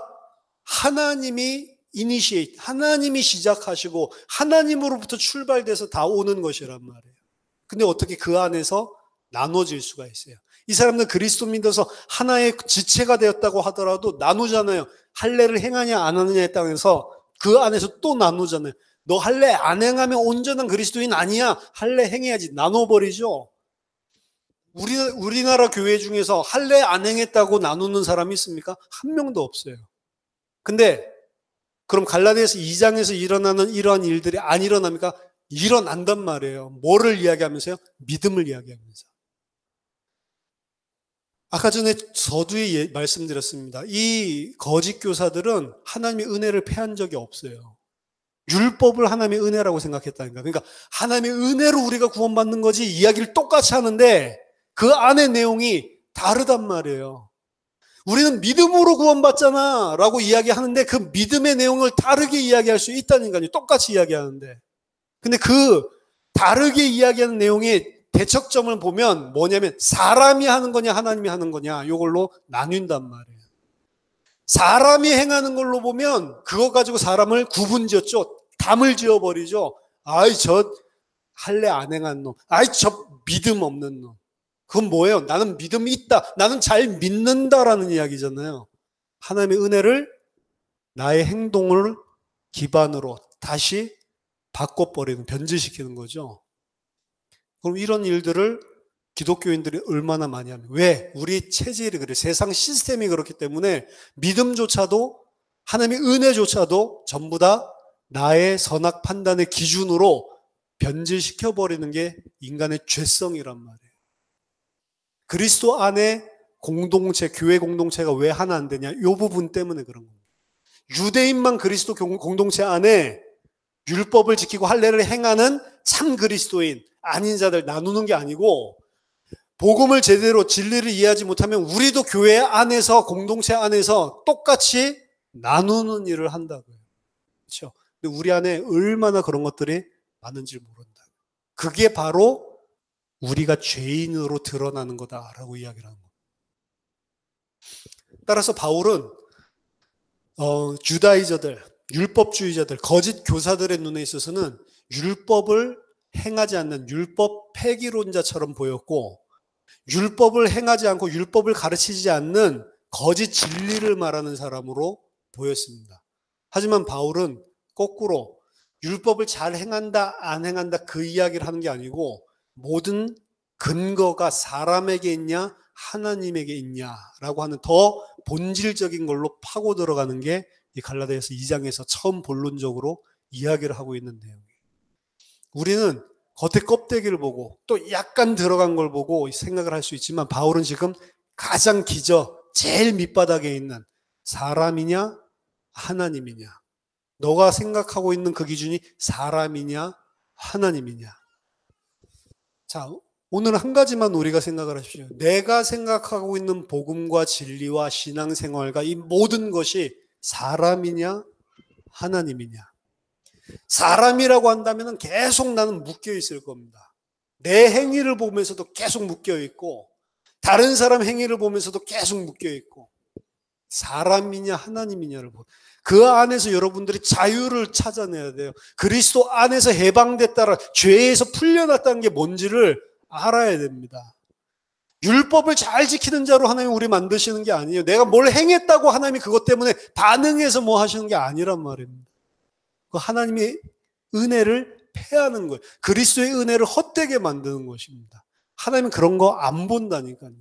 Speaker 1: 하나님이 하나님이 시작하시고 하나님으로부터 출발돼서 다 오는 것이란 말이에요. 근데 어떻게 그 안에서 나눠질 수가 있어요. 이 사람들 그리스도 믿어서 하나의 지체가 되었다고 하더라도 나누잖아요. 할례를 행하냐 안 하느냐에 따라서 그 안에서 또 나누잖아요. 너 할례 안 행하면 온전한 그리스도인 아니야. 할례 행해야지. 나눠버리죠. 우리나라 교회 중에서 할례 안 행했다고 나누는 사람이 있습니까? 한 명도 없어요. 근데 그럼 갈라디아서 2장에서 일어나는 이러한 일들이 안 일어납니까? 일어난단 말이에요. 뭐를 이야기하면서요? 믿음을 이야기하면서. 아까 전에 서두에 말씀드렸습니다. 이 거짓 교사들은 하나님의 은혜를 패한 적이 없어요. 율법을 하나님의 은혜라고 생각했다니까. 그러니까 하나님의 은혜로 우리가 구원받는 거지 이야기를 똑같이 하는데 그 안의 내용이 다르단 말이에요. 우리는 믿음으로 구원받잖아 라고 이야기하는데 그 믿음의 내용을 다르게 이야기할 수 있다니까요. 똑같이 이야기하는데. 근데 그 다르게 이야기하는 내용의 대척점을 보면 뭐냐면 사람이 하는 거냐 하나님이 하는 거냐 이걸로 나뉜단 말이에요. 사람이 행하는 걸로 보면 그거 가지고 사람을 구분지었죠. 담을 지어버리죠. 아이 저 할례 안 행한 놈. 아이 저 믿음 없는 놈. 그건 뭐예요? 나는 믿음이 있다. 나는 잘 믿는다라는 이야기잖아요. 하나님의 은혜를 나의 행동을 기반으로 다시 바꿔버리는, 변질시키는 거죠. 그럼 이런 일들을 기독교인들이 얼마나 많이 합니까? 왜? 우리 체질이 그래. 세상 시스템이 그렇기 때문에 믿음조차도, 하나님의 은혜조차도 전부 다 나의 선악 판단의 기준으로 변질시켜버리는 게 인간의 죄성이란 말이에요. 그리스도 안에 공동체, 교회 공동체가 왜 하나 안 되냐? 이 부분 때문에 그런 겁니다. 유대인만 그리스도 공동체 안에 율법을 지키고 할례를 행하는 참 그리스도인, 아닌 자들 나누는 게 아니고, 복음을 제대로 진리를 이해하지 못하면 우리도 교회 안에서, 공동체 안에서 똑같이 나누는 일을 한다고요. 그렇죠? 근데 우리 안에 얼마나 그런 것들이 많은지 모른다. 그게 바로 우리가 죄인으로 드러나는 거다라고 이야기를 하는 거예요. 따라서 바울은 주다이저들, 율법주의자들, 거짓 교사들의 눈에 있어서는 율법을 행하지 않는 율법 폐기론자처럼 보였고, 율법을 행하지 않고 율법을 가르치지 않는 거짓 진리를 말하는 사람으로 보였습니다. 하지만 바울은 거꾸로 율법을 잘 행한다, 안 행한다 그 이야기를 하는 게 아니고, 모든 근거가 사람에게 있냐, 하나님에게 있냐라고 하는 더 본질적인 걸로 파고 들어가는 게 이 갈라디아서 2장에서 처음 본론적으로 이야기를 하고 있는 내용이에요. 우리는 겉에 껍데기를 보고 또 약간 들어간 걸 보고 생각을 할 수 있지만, 바울은 지금 가장 제일 밑바닥에 있는 사람이냐 하나님이냐, 너가 생각하고 있는 그 기준이 사람이냐 하나님이냐. 자, 오늘 한 가지만 우리가 생각을 하십시오. 내가 생각하고 있는 복음과 진리와 신앙생활과 이 모든 것이 사람이냐 하나님이냐. 사람이라고 한다면 계속 나는 묶여 있을 겁니다. 내 행위를 보면서도 계속 묶여 있고, 다른 사람 행위를 보면서도 계속 묶여 있고, 사람이냐 하나님이냐를 보고, 그 안에서 여러분들이 자유를 찾아내야 돼요. 그리스도 안에서 해방됐다라, 죄에서 풀려났다는 게 뭔지를 알아야 됩니다. 율법을 잘 지키는 자로 하나님이 우리 만드시는 게 아니에요. 내가 뭘 행했다고 하나님이 그것 때문에 반응해서 뭐 하시는 게 아니란 말입니다. 그 하나님의 은혜를 패하는 거예요. 그리스도의 은혜를 헛되게 만드는 것입니다. 하나님은 그런 거 안 본다니까요.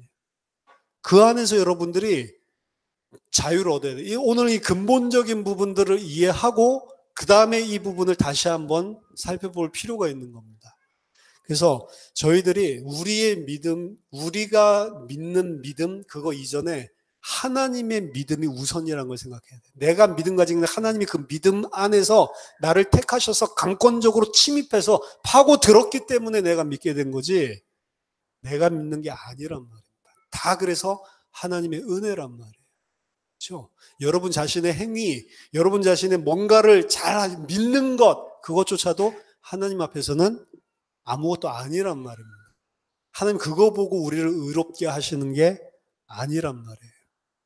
Speaker 1: 그 안에서 여러분들이 자유를 얻어야 돼요. 오늘 이 근본적인 부분들을 이해하고 그 다음에 이 부분을 다시 한번 살펴볼 필요가 있는 겁니다. 그래서 저희들이 우리의 믿음, 우리가 믿는 믿음, 그거 이전에 하나님의 믿음이 우선이라는 걸 생각해야 돼요. 내가 믿음 가지고 있는 하나님이 그 믿음 안에서 나를 택하셔서 강권적으로 침입해서 파고 들었기 때문에 내가 믿게 된 거지, 내가 믿는 게 아니란 말입니다. 다 그래서 하나님의 은혜란 말이에요. 그렇죠? 여러분 자신의 행위, 여러분 자신의 뭔가를 잘 믿는 것, 그것조차도 하나님 앞에서는 아무것도 아니란 말입니다. 하나님 그거 보고 우리를 의롭게 하시는 게 아니란 말이에요.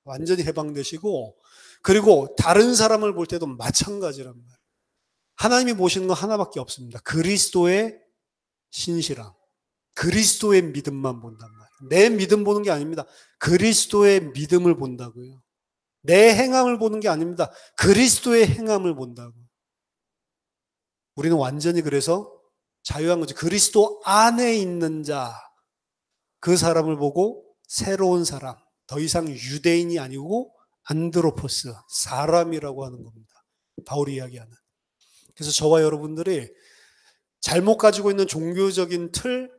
Speaker 1: 완전히 해방되시고, 그리고 다른 사람을 볼 때도 마찬가지란 말이에요. 하나님이 보시는 건 하나밖에 없습니다. 그리스도의 신실함, 그리스도의 믿음만 본단 말이에요. 내 믿음 보는 게 아닙니다. 그리스도의 믿음을 본다고요. 내 행함을 보는 게 아닙니다. 그리스도의 행함을 본다고. 우리는 완전히 그래서 자유한 거지. 그리스도 안에 있는 자, 그 사람을 보고 새로운 사람, 더 이상 유대인이 아니고 안드로포스, 사람이라고 하는 겁니다. 바울이 이야기하는. 그래서 저와 여러분들이 잘못 가지고 있는 종교적인 틀,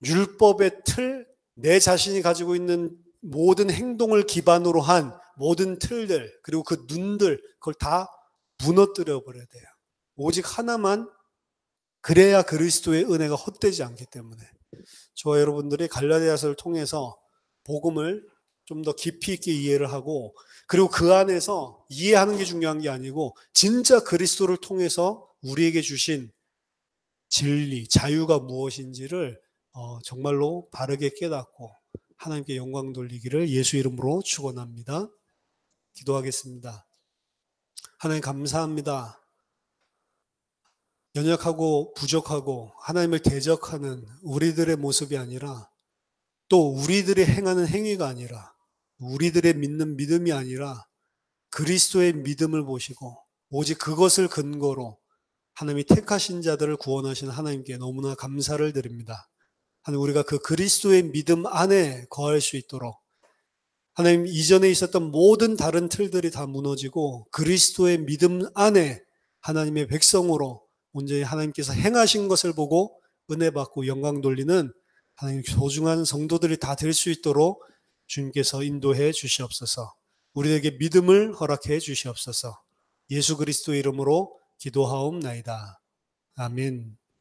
Speaker 1: 율법의 틀, 내 자신이 가지고 있는 모든 행동을 기반으로 한 모든 틀들, 그리고 그 눈들, 그걸 다 무너뜨려 버려야 돼요. 오직 하나만, 그래야 그리스도의 은혜가 헛되지 않기 때문에. 저와 여러분들이 갈라디아서를 통해서 복음을 좀 더 깊이 있게 이해를 하고, 그리고 그 안에서 이해하는 게 중요한 게 아니고 진짜 그리스도를 통해서 우리에게 주신 진리, 자유가 무엇인지를 정말로 바르게 깨닫고 하나님께 영광 돌리기를 예수 이름으로 축원합니다. 기도하겠습니다. 하나님 감사합니다. 연약하고 부족하고 하나님을 대적하는 우리들의 모습이 아니라, 또 우리들의 행하는 행위가 아니라, 우리들의 믿는 믿음이 아니라 그리스도의 믿음을 보시고 오직 그것을 근거로 하나님이 택하신 자들을 구원하신 하나님께 너무나 감사를 드립니다. 하나님 우리가 그 그리스도의 믿음 안에 거할 수 있도록 하나님 이전에 있었던 모든 다른 틀들이 다 무너지고 그리스도의 믿음 안에 하나님의 백성으로 온전히 하나님께서 행하신 것을 보고 은혜 받고 영광 돌리는 하나님 소중한 성도들이 다 될 수 있도록 주님께서 인도해 주시옵소서. 우리에게 믿음을 허락해 주시옵소서. 예수 그리스도 이름으로 기도하옵나이다. 아멘.